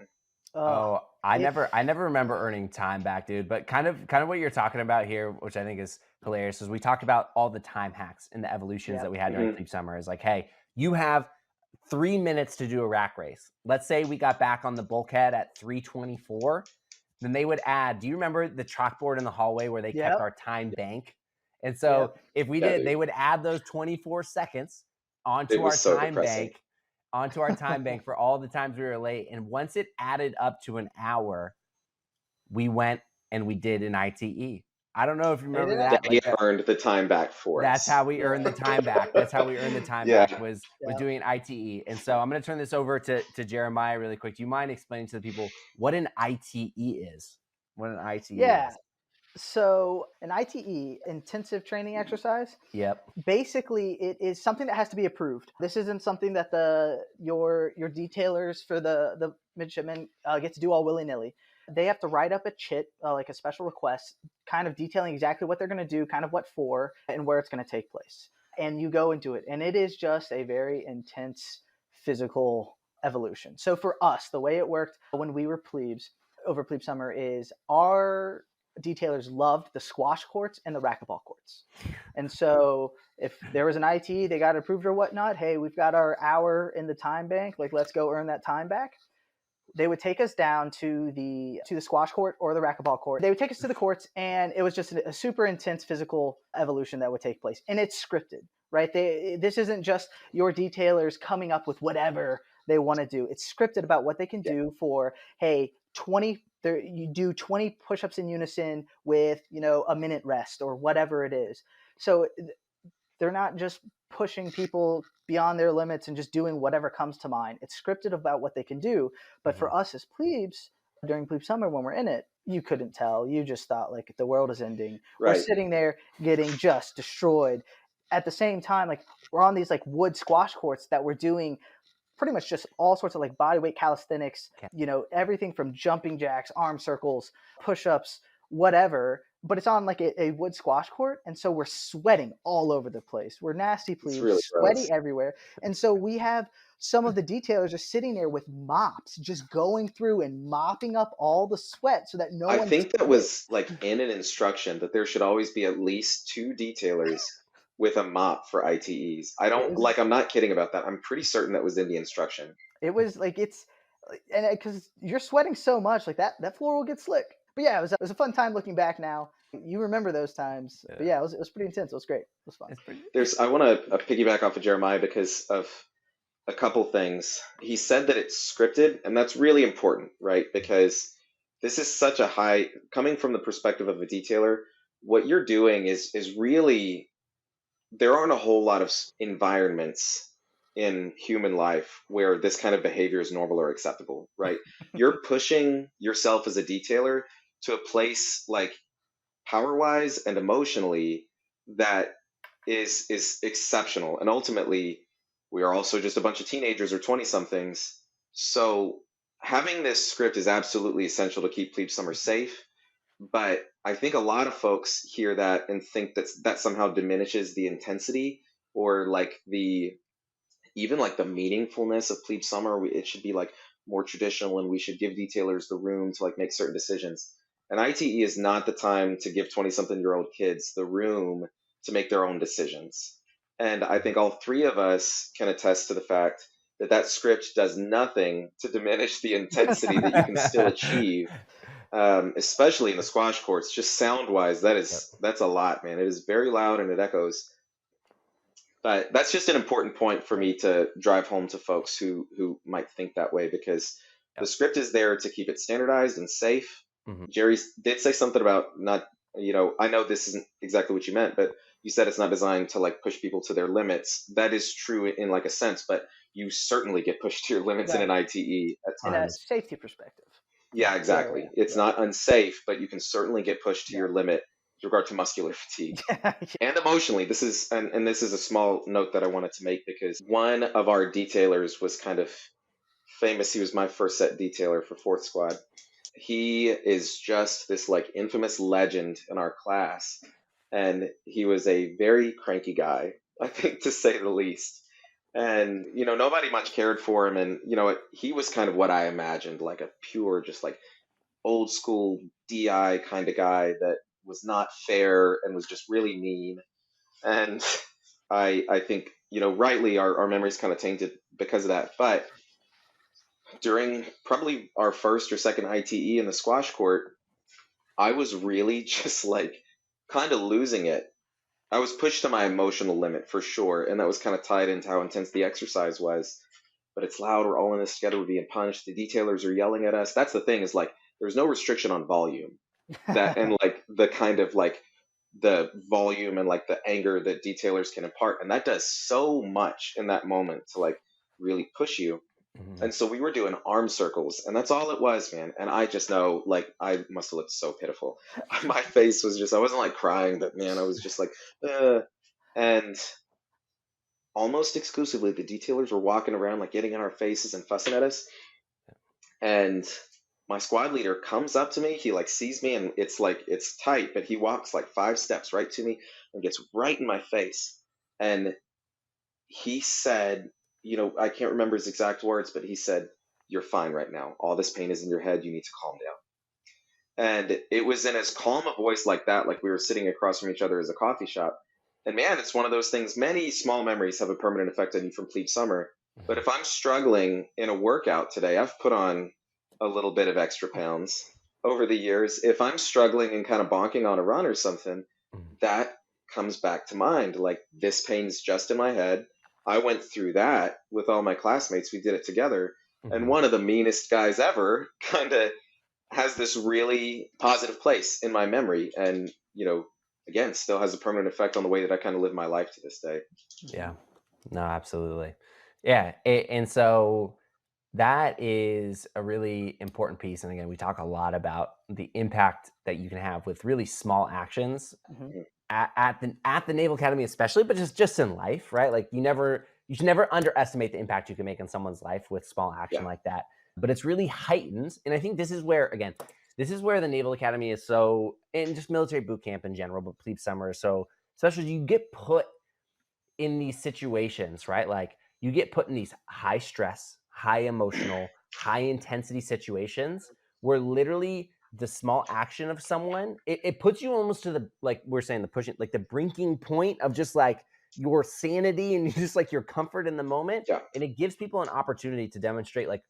I never remember earning time back, dude. But kind of what you're talking about here, which I think is hilarious, is we talked about all the time hacks and the evolutions that we had during Plebe Summer. Is like, hey, you have 3 minutes to do a rack race. Let's say we got back on the bulkhead at 3:24. Then they would add. Do you remember the chalkboard in the hallway where they kept our time bank? And so if we did, they would add those 24 seconds onto our time bank. Onto our time bank for all the times we were late. And once it added up to an hour, we went and we did an ITE. I don't know if you remember that. He earned the time back for us. That's how we earned the time back. That's how we earned the time back was doing an ITE. And so I'm going to turn this over to Jeremiah really quick. Do you mind explaining to the people what an ITE is? What an ITE is? So an ITE, intensive training exercise. Yep. Basically, it is something that has to be approved. This isn't something that your detailers for the midshipmen get to do all willy-nilly. They have to write up a chit, like a special request, kind of detailing exactly what they're going to do, kind of what for, and where it's going to take place. And you go and do it. And it is just a very intense physical evolution. So for us, the way it worked when we were plebes over Plebe Summer is our detailers loved the squash courts and the racquetball courts. And so if there was an IT, they got approved or whatnot, hey, we've got our hour in the time bank, like let's go earn that time back. They would take us down to the squash court or the racquetball court. They would take us to the courts, and it was just a super intense physical evolution that would take place. And it's scripted, right? This isn't just your detailers coming up with whatever they want to do. It's scripted about what they can do for, hey, 20 there you do 20 push-ups in unison with, a minute rest or whatever it is. So they're not just pushing people beyond their limits and just doing whatever comes to mind. It's scripted about what they can do. But for us as plebes, during Plebe Summer, when we're in it, you couldn't tell. You just thought like the world is ending. We're Right. sitting there getting just destroyed. At the same time, like we're on these like wood squash courts that we're doing pretty much just all sorts of like bodyweight calisthenics, everything from jumping jacks, arm circles, push-ups, whatever. But it's on like a wood squash court. And so we're sweating all over the place. We're nasty plebes, really sweaty gross. everywhere. And so we have some of the detailers are sitting there with mops, just going through and mopping up all the sweat so that no one. I think that was like in an instruction that there should always be at least 2 detailers with a mop for ITEs. I'm not kidding about that. I'm pretty certain that was in the instruction. It was like, and because you're sweating so much, like that floor will get slick. But yeah, it was a fun time looking back now. You remember those times. But yeah, it was pretty intense. It was great. It was fun. I want to piggyback off of Jeremiah because of a couple things. He said that it's scripted, and that's really important, right? Because this is such a high, coming from the perspective of a detailer, what you're doing is really, there aren't a whole lot of environments in human life where this kind of behavior is normal or acceptable, right? You're pushing yourself as a detailer to a place like power-wise and emotionally that is exceptional. And ultimately, we are also just a bunch of teenagers or 20-somethings. So having this script is absolutely essential to keep Plebe Summer safe. But I think a lot of folks hear that and think that somehow diminishes the intensity or like even like the meaningfulness of Plebe Summer. It should be like more traditional, and we should give detailers the room to like make certain decisions. And ITE is not the time to give 20-something-year-old kids the room to make their own decisions. And I think all 3 of us can attest to the fact that script does nothing to diminish the intensity that you can still achieve, especially in the squash courts. Just sound-wise, that's a lot, man. It is very loud and it echoes. But that's just an important point for me to drive home to folks who might think that way, because the script is there to keep it standardized and safe. Jerry did say something about not, I know this isn't exactly what you meant, but you said it's not designed to like push people to their limits. That is true in like a sense, but you certainly get pushed to your limits in an ITE at times. In a safety perspective. Yeah, exactly. It's not unsafe, but you can certainly get pushed to your limit with regard to muscular fatigue and emotionally. This is a small note that I wanted to make, because one of our detailers was kind of famous. He was my first set detailer for 4th Squad. He is just this like infamous legend in our class, and he was a very cranky guy, I think, to say the least. And nobody much cared for him, and he was kind of what I imagined, like a pure, just like old school DI kind of guy that was not fair and was just really mean. And I think rightly our memory's kind of tainted because of that. But during probably our first or second ITE in the squash court, I was really just like kind of losing it. I was pushed to my emotional limit for sure, and that was kind of tied into how intense the exercise was. But it's loud, we're all in this together, we're being punished, the detailers are yelling at us. That's the thing, is like there's no restriction on volume. That and like the kind of like the volume and like the anger that detailers can impart, and that does so much in that moment to like really push you. And so we were doing arm circles, and that's all it was, man. And I just know, like, I must have looked so pitiful. My face was just, I wasn't like crying, but man, I was just like, and almost exclusively the detailers were walking around like getting in our faces and fussing at us. And my squad leader comes up to me, he like sees me, and it's like, it's tight, but he walks like 5 steps right to me and gets right in my face. And he said, I can't remember his exact words, but he said, "You're fine right now. All this pain is in your head. You need to calm down." And it was in as calm a voice like that, like we were sitting across from each other as a coffee shop. And man, it's one of those things, many small memories have a permanent effect on you from Plebe Summer. But if I'm struggling in a workout today, I've put on a little bit of extra pounds over the years. If I'm struggling and kind of bonking on a run or something, that comes back to mind. Like, this pain's just in my head. I went through that with all my classmates. We did it together. And one of the meanest guys ever kind of has this really positive place in my memory, and again, still has a permanent effect on the way that I kind of live my life to this day. Yeah, no, absolutely. Yeah. And so that is a really important piece. And again, we talk a lot about the impact that you can have with really small actions Mhm. at the Naval Academy, especially, but just in life, right? Like you should never underestimate the impact you can make in someone's life with small action Yeah. like that. But it's really heightened. And I think this is where, again, this is where the Naval Academy is so, and just military boot camp in general, but Plebe Summer is so special. You get put in these situations, right? Like you get put in these high stress, high emotional, high intensity situations where literally the small action of someone, it puts you almost to the, like we're saying, the pushing, like the brinking point of just like your sanity and just like your comfort in the moment. Yeah. And it gives people an opportunity to demonstrate like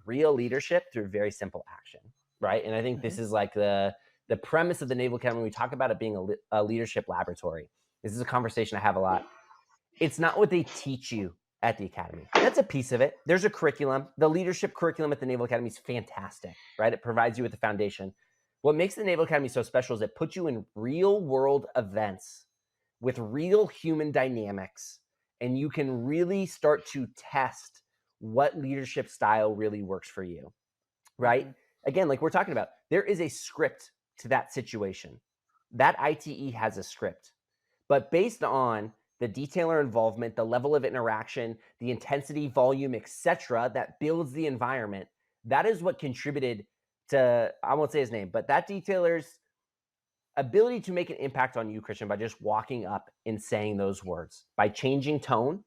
real leadership through very simple action, right? And I think this is like the premise of the Naval Academy. When we talk about it being a leadership laboratory, this is a conversation I have a lot. It's not what they teach you at the academy. That's a piece of it. There's a curriculum. The leadership curriculum at the Naval Academy is fantastic, right? It provides you with the foundation. What makes the Naval Academy so special is it puts you in real world events with real human dynamics, and you can really start to test what leadership style really works for you, right? Again, like we're talking about, there is a script to that situation. That ITE has a script, but based on the detailer involvement, the level of interaction, the intensity, volume, etc., that builds the environment, that is what contributed to, I won't say his name, but that detailer's ability to make an impact on you, Christian, by just walking up and saying those words, by changing tone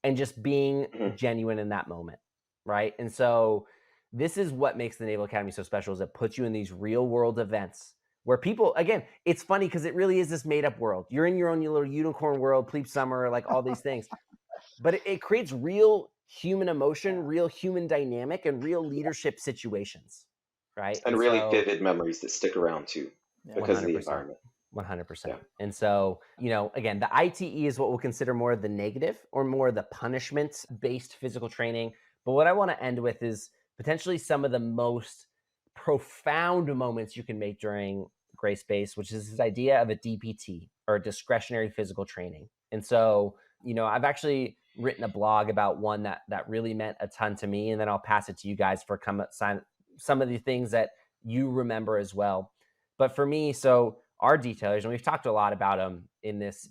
and just being genuine in that moment, right? And so this is what makes the Naval Academy so special, is it puts you in these real world events where people, again, it's funny because it really is this made up world. You're in your own little unicorn world, Plebe Summer, like all these things, but it creates real human emotion, real human dynamic, and real leadership situations, right? And And really so vivid memories that stick around too, because of the 100%. environment. 100%. Yeah. And so, again, the ITE is what we'll consider more the negative or more the punishment based physical training. But what I want to end with is potentially some of the most profound moments you can make during Grace Base, which is this idea of a DPT, or discretionary physical training. And so, I've actually written a blog about one that really meant a ton to me, and then I'll pass it to you guys for some of the things that you remember as well. But for me, so our detailers, and we've talked a lot about them in this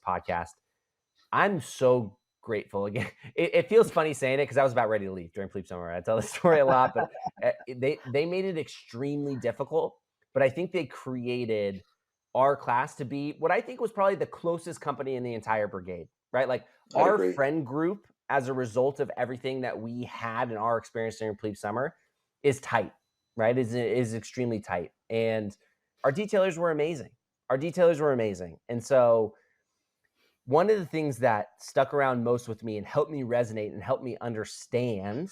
podcast, I'm so grateful. Again, it feels funny saying it because I was about ready to leave during Plebe Summer. I tell this story a lot, but they made it extremely difficult. But I think they created our class to be what I think was probably the closest company in the entire brigade, right? Like I'd our agree. friend group, as a result of everything that we had in our experience during Plebe Summer, is tight, right? Is extremely tight. And our detailers were amazing. And so one of the things that stuck around most with me and helped me resonate and helped me understand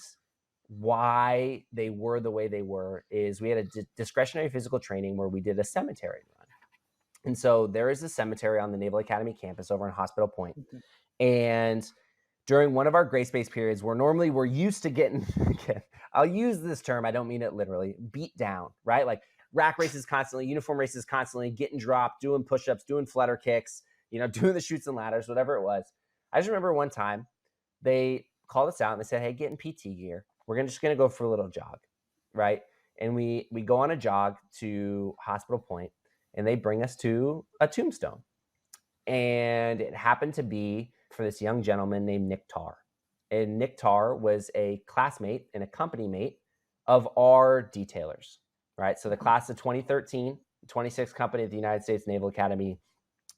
why they were the way they were is we had a discretionary physical training where we did a cemetery run. And so there is a cemetery on the Naval Academy campus over in Hospital Point. And during one of our grace base periods, where normally we're used to getting, I'll use this term, I don't mean it literally, beat down, right? Like rack races constantly, uniform races constantly, getting dropped, doing push-ups, doing flutter kicks, doing the chutes and ladders, whatever it was. I just remember one time they called us out and they said, hey, get in PT gear. We're just going to go for a little jog, right? And we go on a jog to Hospital Point, and they bring us to a tombstone. And it happened to be for this young gentleman named Nick Tarr. And Nick Tarr was a classmate and a company mate of our detailers, right? So the class of 2013, 26th company of the United States Naval Academy,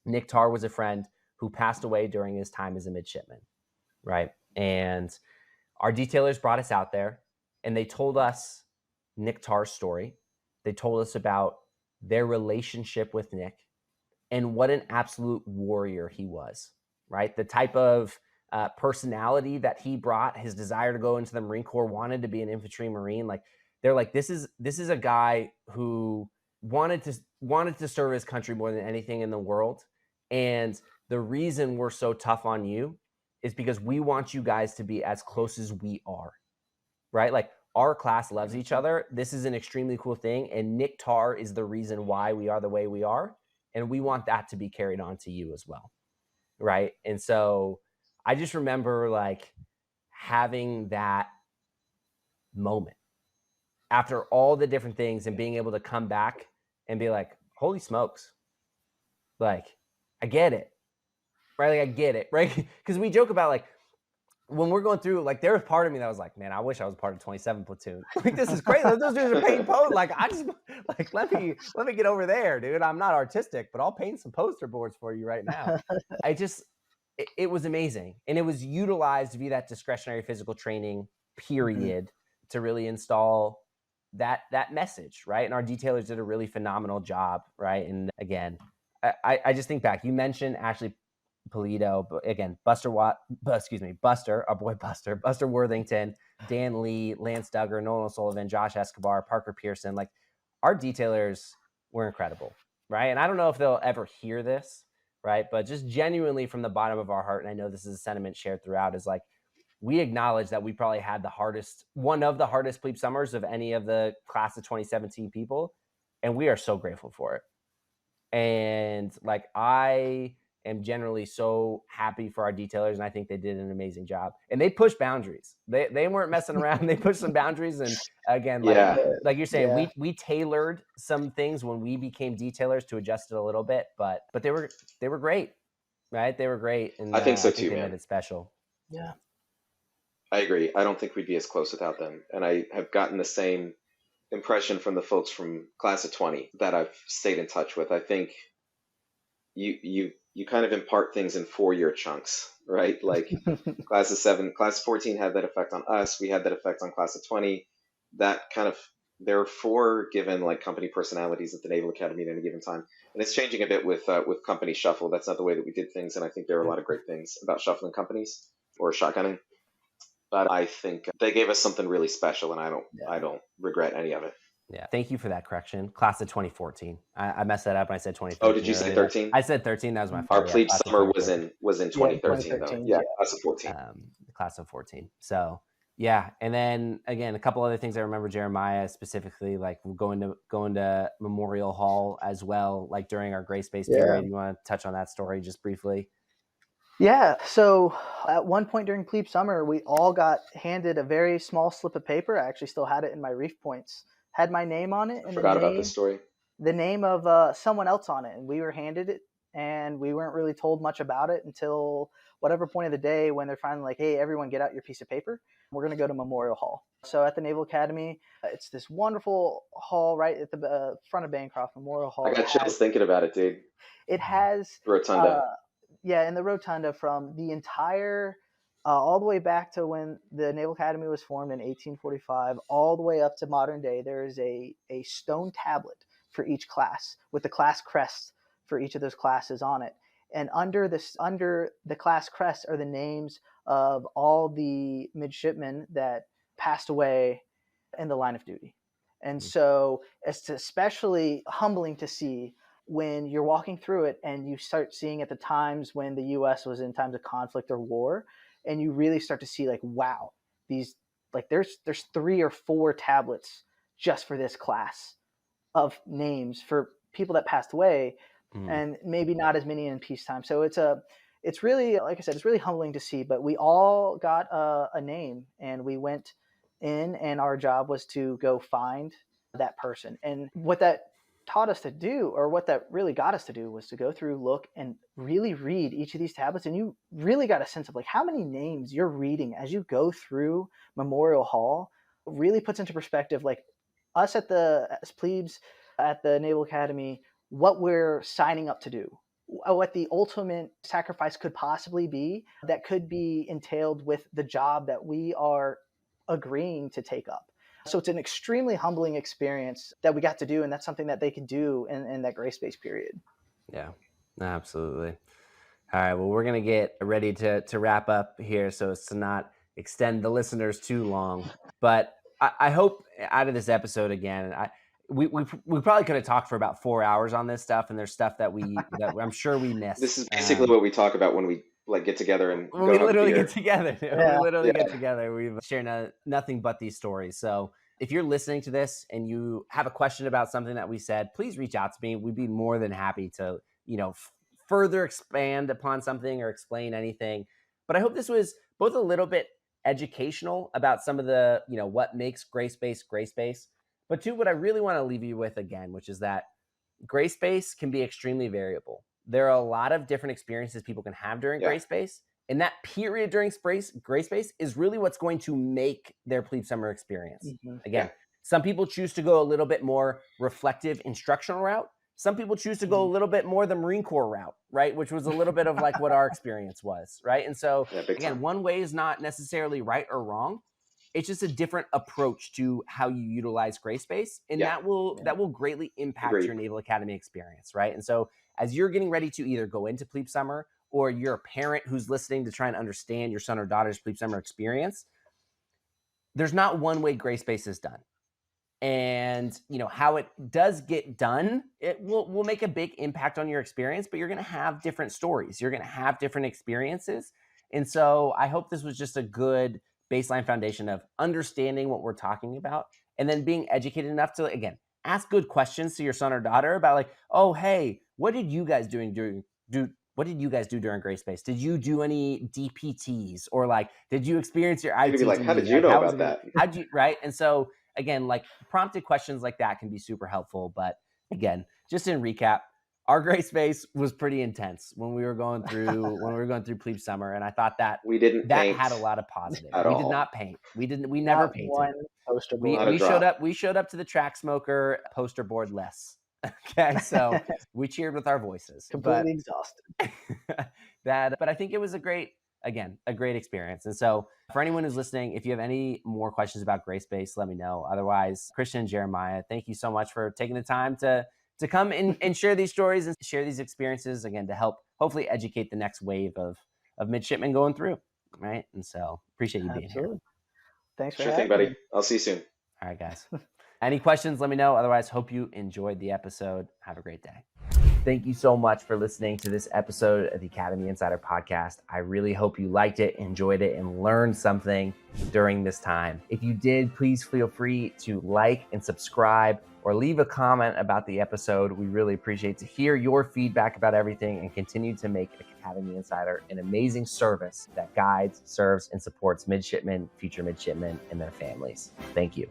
Nick Tarr was a friend who passed away during his time as a midshipman, right? And our detailers brought us out there, and they told us Nick Tarr's story. They told us about their relationship with Nick and what an absolute warrior he was, right? The type of personality that he brought, his desire to go into the Marine Corps, wanted to be an infantry Marine. Like they're like, this is a guy who wanted to serve his country more than anything in the world. And the reason we're so tough on you is because we want you guys to be as close as we are, right? Like our class loves each other. This is an extremely cool thing. And Nick Tarr is the reason why we are the way we are. And we want that to be carried on to you as well. Right. And so I just remember like having that moment after all the different things and being able to come back and be like, holy smokes. Like, I get it. Right. Like, I get it. Right. Because we joke about like, when we're going through, like, there was part of me that was like, man, I wish I was part of 27 platoon. Like, this is crazy. Those dudes are painting posts. Like, I just like let me get over there, dude. I'm not artistic, but I'll paint some poster boards for you right now. It was amazing, and it was utilized to be that discretionary physical training period to really install that message, right? And our detailers did a really phenomenal job, right? And again, I just think back. You mentioned Ashley Polito, but again, Buster, our boy Buster Worthington, Dan Lee, Lance Duggar, Nolan O'Sullivan, Josh Escobar, Parker Pearson. Like, our detailers were incredible, right? And I don't know if they'll ever hear this, right? But just genuinely from the bottom of our heart, and I know this is a sentiment shared throughout, is like, we acknowledge that we probably had one of the hardest plebe summers of any of the class of 2017 people, and we are so grateful for it. And like, I am generally so happy for our detailers, and I think they did an amazing job. And they pushed boundaries. They weren't messing around. They pushed some boundaries. And again, like you're saying, we tailored some things when we became detailers to adjust it a little bit, but they were great, right? They were great, and I think so too, they man. made it special. Yeah, I agree. I don't think we'd be as close without them. And I have gotten the same impression from the folks from class of 20 that I've stayed in touch with. I think you kind of impart things in 4-year chunks, right? Like class of 7, class of 14 had that effect on us. We had that effect on class of 20. That kind of, there are 4 given like company personalities at the Naval Academy at any given time. And it's changing a bit with company shuffle. That's not the way that we did things. And I think there are a lot of great things about shuffling companies or shotgunning. But I think they gave us something really special, and I don't regret any of it. Yeah, thank you for that correction. Class of 2014. I messed that up and I said 2013. Oh, did you say 13? I said 13. That was my fault. Our plebe summer was in 2013, though. Yeah, class of 14. Class of 14. So yeah, and then again, a couple other things I remember, Jeremiah, specifically, like going to Memorial Hall as well, like during our gray space period. You want to touch on that story just briefly? Yeah, so at one point during plebe summer, we all got handed a very small slip of paper. I actually still had it in my reef points. Had my name on it. I forgot about this story. The name of someone else on it, and we were handed it, and we weren't really told much about it until whatever point of the day when they're finally like, hey, everyone get out your piece of paper. We're going to go to Memorial Hall. So at the Naval Academy, it's this wonderful hall right at the front of Bancroft, Memorial Hall. I got chills thinking about it, dude. It has Rotunda. Yeah, in the rotunda from the entire, all the way back to when the Naval Academy was formed in 1845, all the way up to modern day, there is a stone tablet for each class with the class crest for each of those classes on it. And under the class crest are the names of all the midshipmen that passed away in the line of duty. And so it's especially humbling to see when you're walking through it and you start seeing at the times when the U.S. was in times of conflict or war, and you really start to see like, wow, these, like there's 3 or 4 tablets just for this class of names for people that passed away, and maybe not as many in peacetime. So it's really, like I said, it's really humbling to see, but we all got a name, and we went in, and our job was to go find that person. And what that taught us to do, or what that really got us to do, was to go through, look, and really read each of these tablets. And you really got a sense of like how many names you're reading as you go through Memorial Hall. Really puts into perspective, like us as plebes at the Naval Academy, what we're signing up to do, what the ultimate sacrifice could possibly be that could be entailed with the job that we are agreeing to take up. So it's an extremely humbling experience that we got to do, and that's something that they can do in that gray space period. Yeah, absolutely. All right, well, we're going to get ready to wrap up here so as to not extend the listeners too long. But I hope out of this episode, again, we probably could have talked for about 4 hours on this stuff, and there's stuff that I'm sure we missed. This is basically what we talk about when like get together and when go we have a literally beer. get together. Yeah. We literally Yeah. get together. We've shared nothing but these stories. So if you're listening to this and you have a question about something that we said, please reach out to me. We'd be more than happy to, further expand upon something or explain anything. But I hope this was both a little bit educational about some of the, what makes gray space, but two, what I really want to leave you with again, which is that gray space can be extremely variable. There are a lot of different experiences people can have during gray space. And that period during gray space is really what's going to make their plebe summer experience. Mm-hmm. Again, some people choose to go a little bit more reflective instructional route. Some people choose to go a little bit more the Marine Corps route, right? Which was a little bit of like what our experience was, right? And so again, one way is not necessarily right or wrong. It's just a different approach to how you utilize gray space. And that will greatly impact your Naval Academy experience, right? And so as you're getting ready to either go into plebe summer or you're a parent who's listening to try and understand your son or daughter's plebe summer experience, there's not one way gray space is done. And how it does get done, it will make a big impact on your experience, but you're going to have different stories. You're going to have different experiences. And so I hope this was just a good baseline foundation of understanding what we're talking about and then being educated enough to, again, ask good questions to your son or daughter about like, oh, hey, what did you guys do during gray space? Did you do any DPTs or like, did you experience your ITEs? Like, how did you know about that? How'd you, right? And so again, like prompted questions like that can be super helpful. But again, just in recap, our gray space was pretty intense when we were going through plebe summer, and I thought that we didn't paint had a lot of positive. at We all. did not paint. We never painted. One poster board. We showed up to the track smoker poster board less. Okay, so we cheered with our voices. Completely exhausted. But I think it was a great experience. And so for anyone who's listening, if you have any more questions about gray space, let me know. Otherwise, Christian and Jeremiah, thank you so much for taking the time to come and share these stories and share these experiences, again, to help hopefully educate the next wave of midshipmen going through, right? And so appreciate you being here. Thanks for having me. Sure thing, buddy. I'll see you soon. All right, guys. Any questions, let me know. Otherwise, hope you enjoyed the episode. Have a great day. Thank you so much for listening to this episode of the Academy Insider Podcast. I really hope you liked it, enjoyed it, and learned something during this time. If you did, please feel free to like and subscribe or leave a comment about the episode. We really appreciate to hear your feedback about everything and continue to make Academy Insider an amazing service that guides, serves, and supports midshipmen, future midshipmen, and their families. Thank you.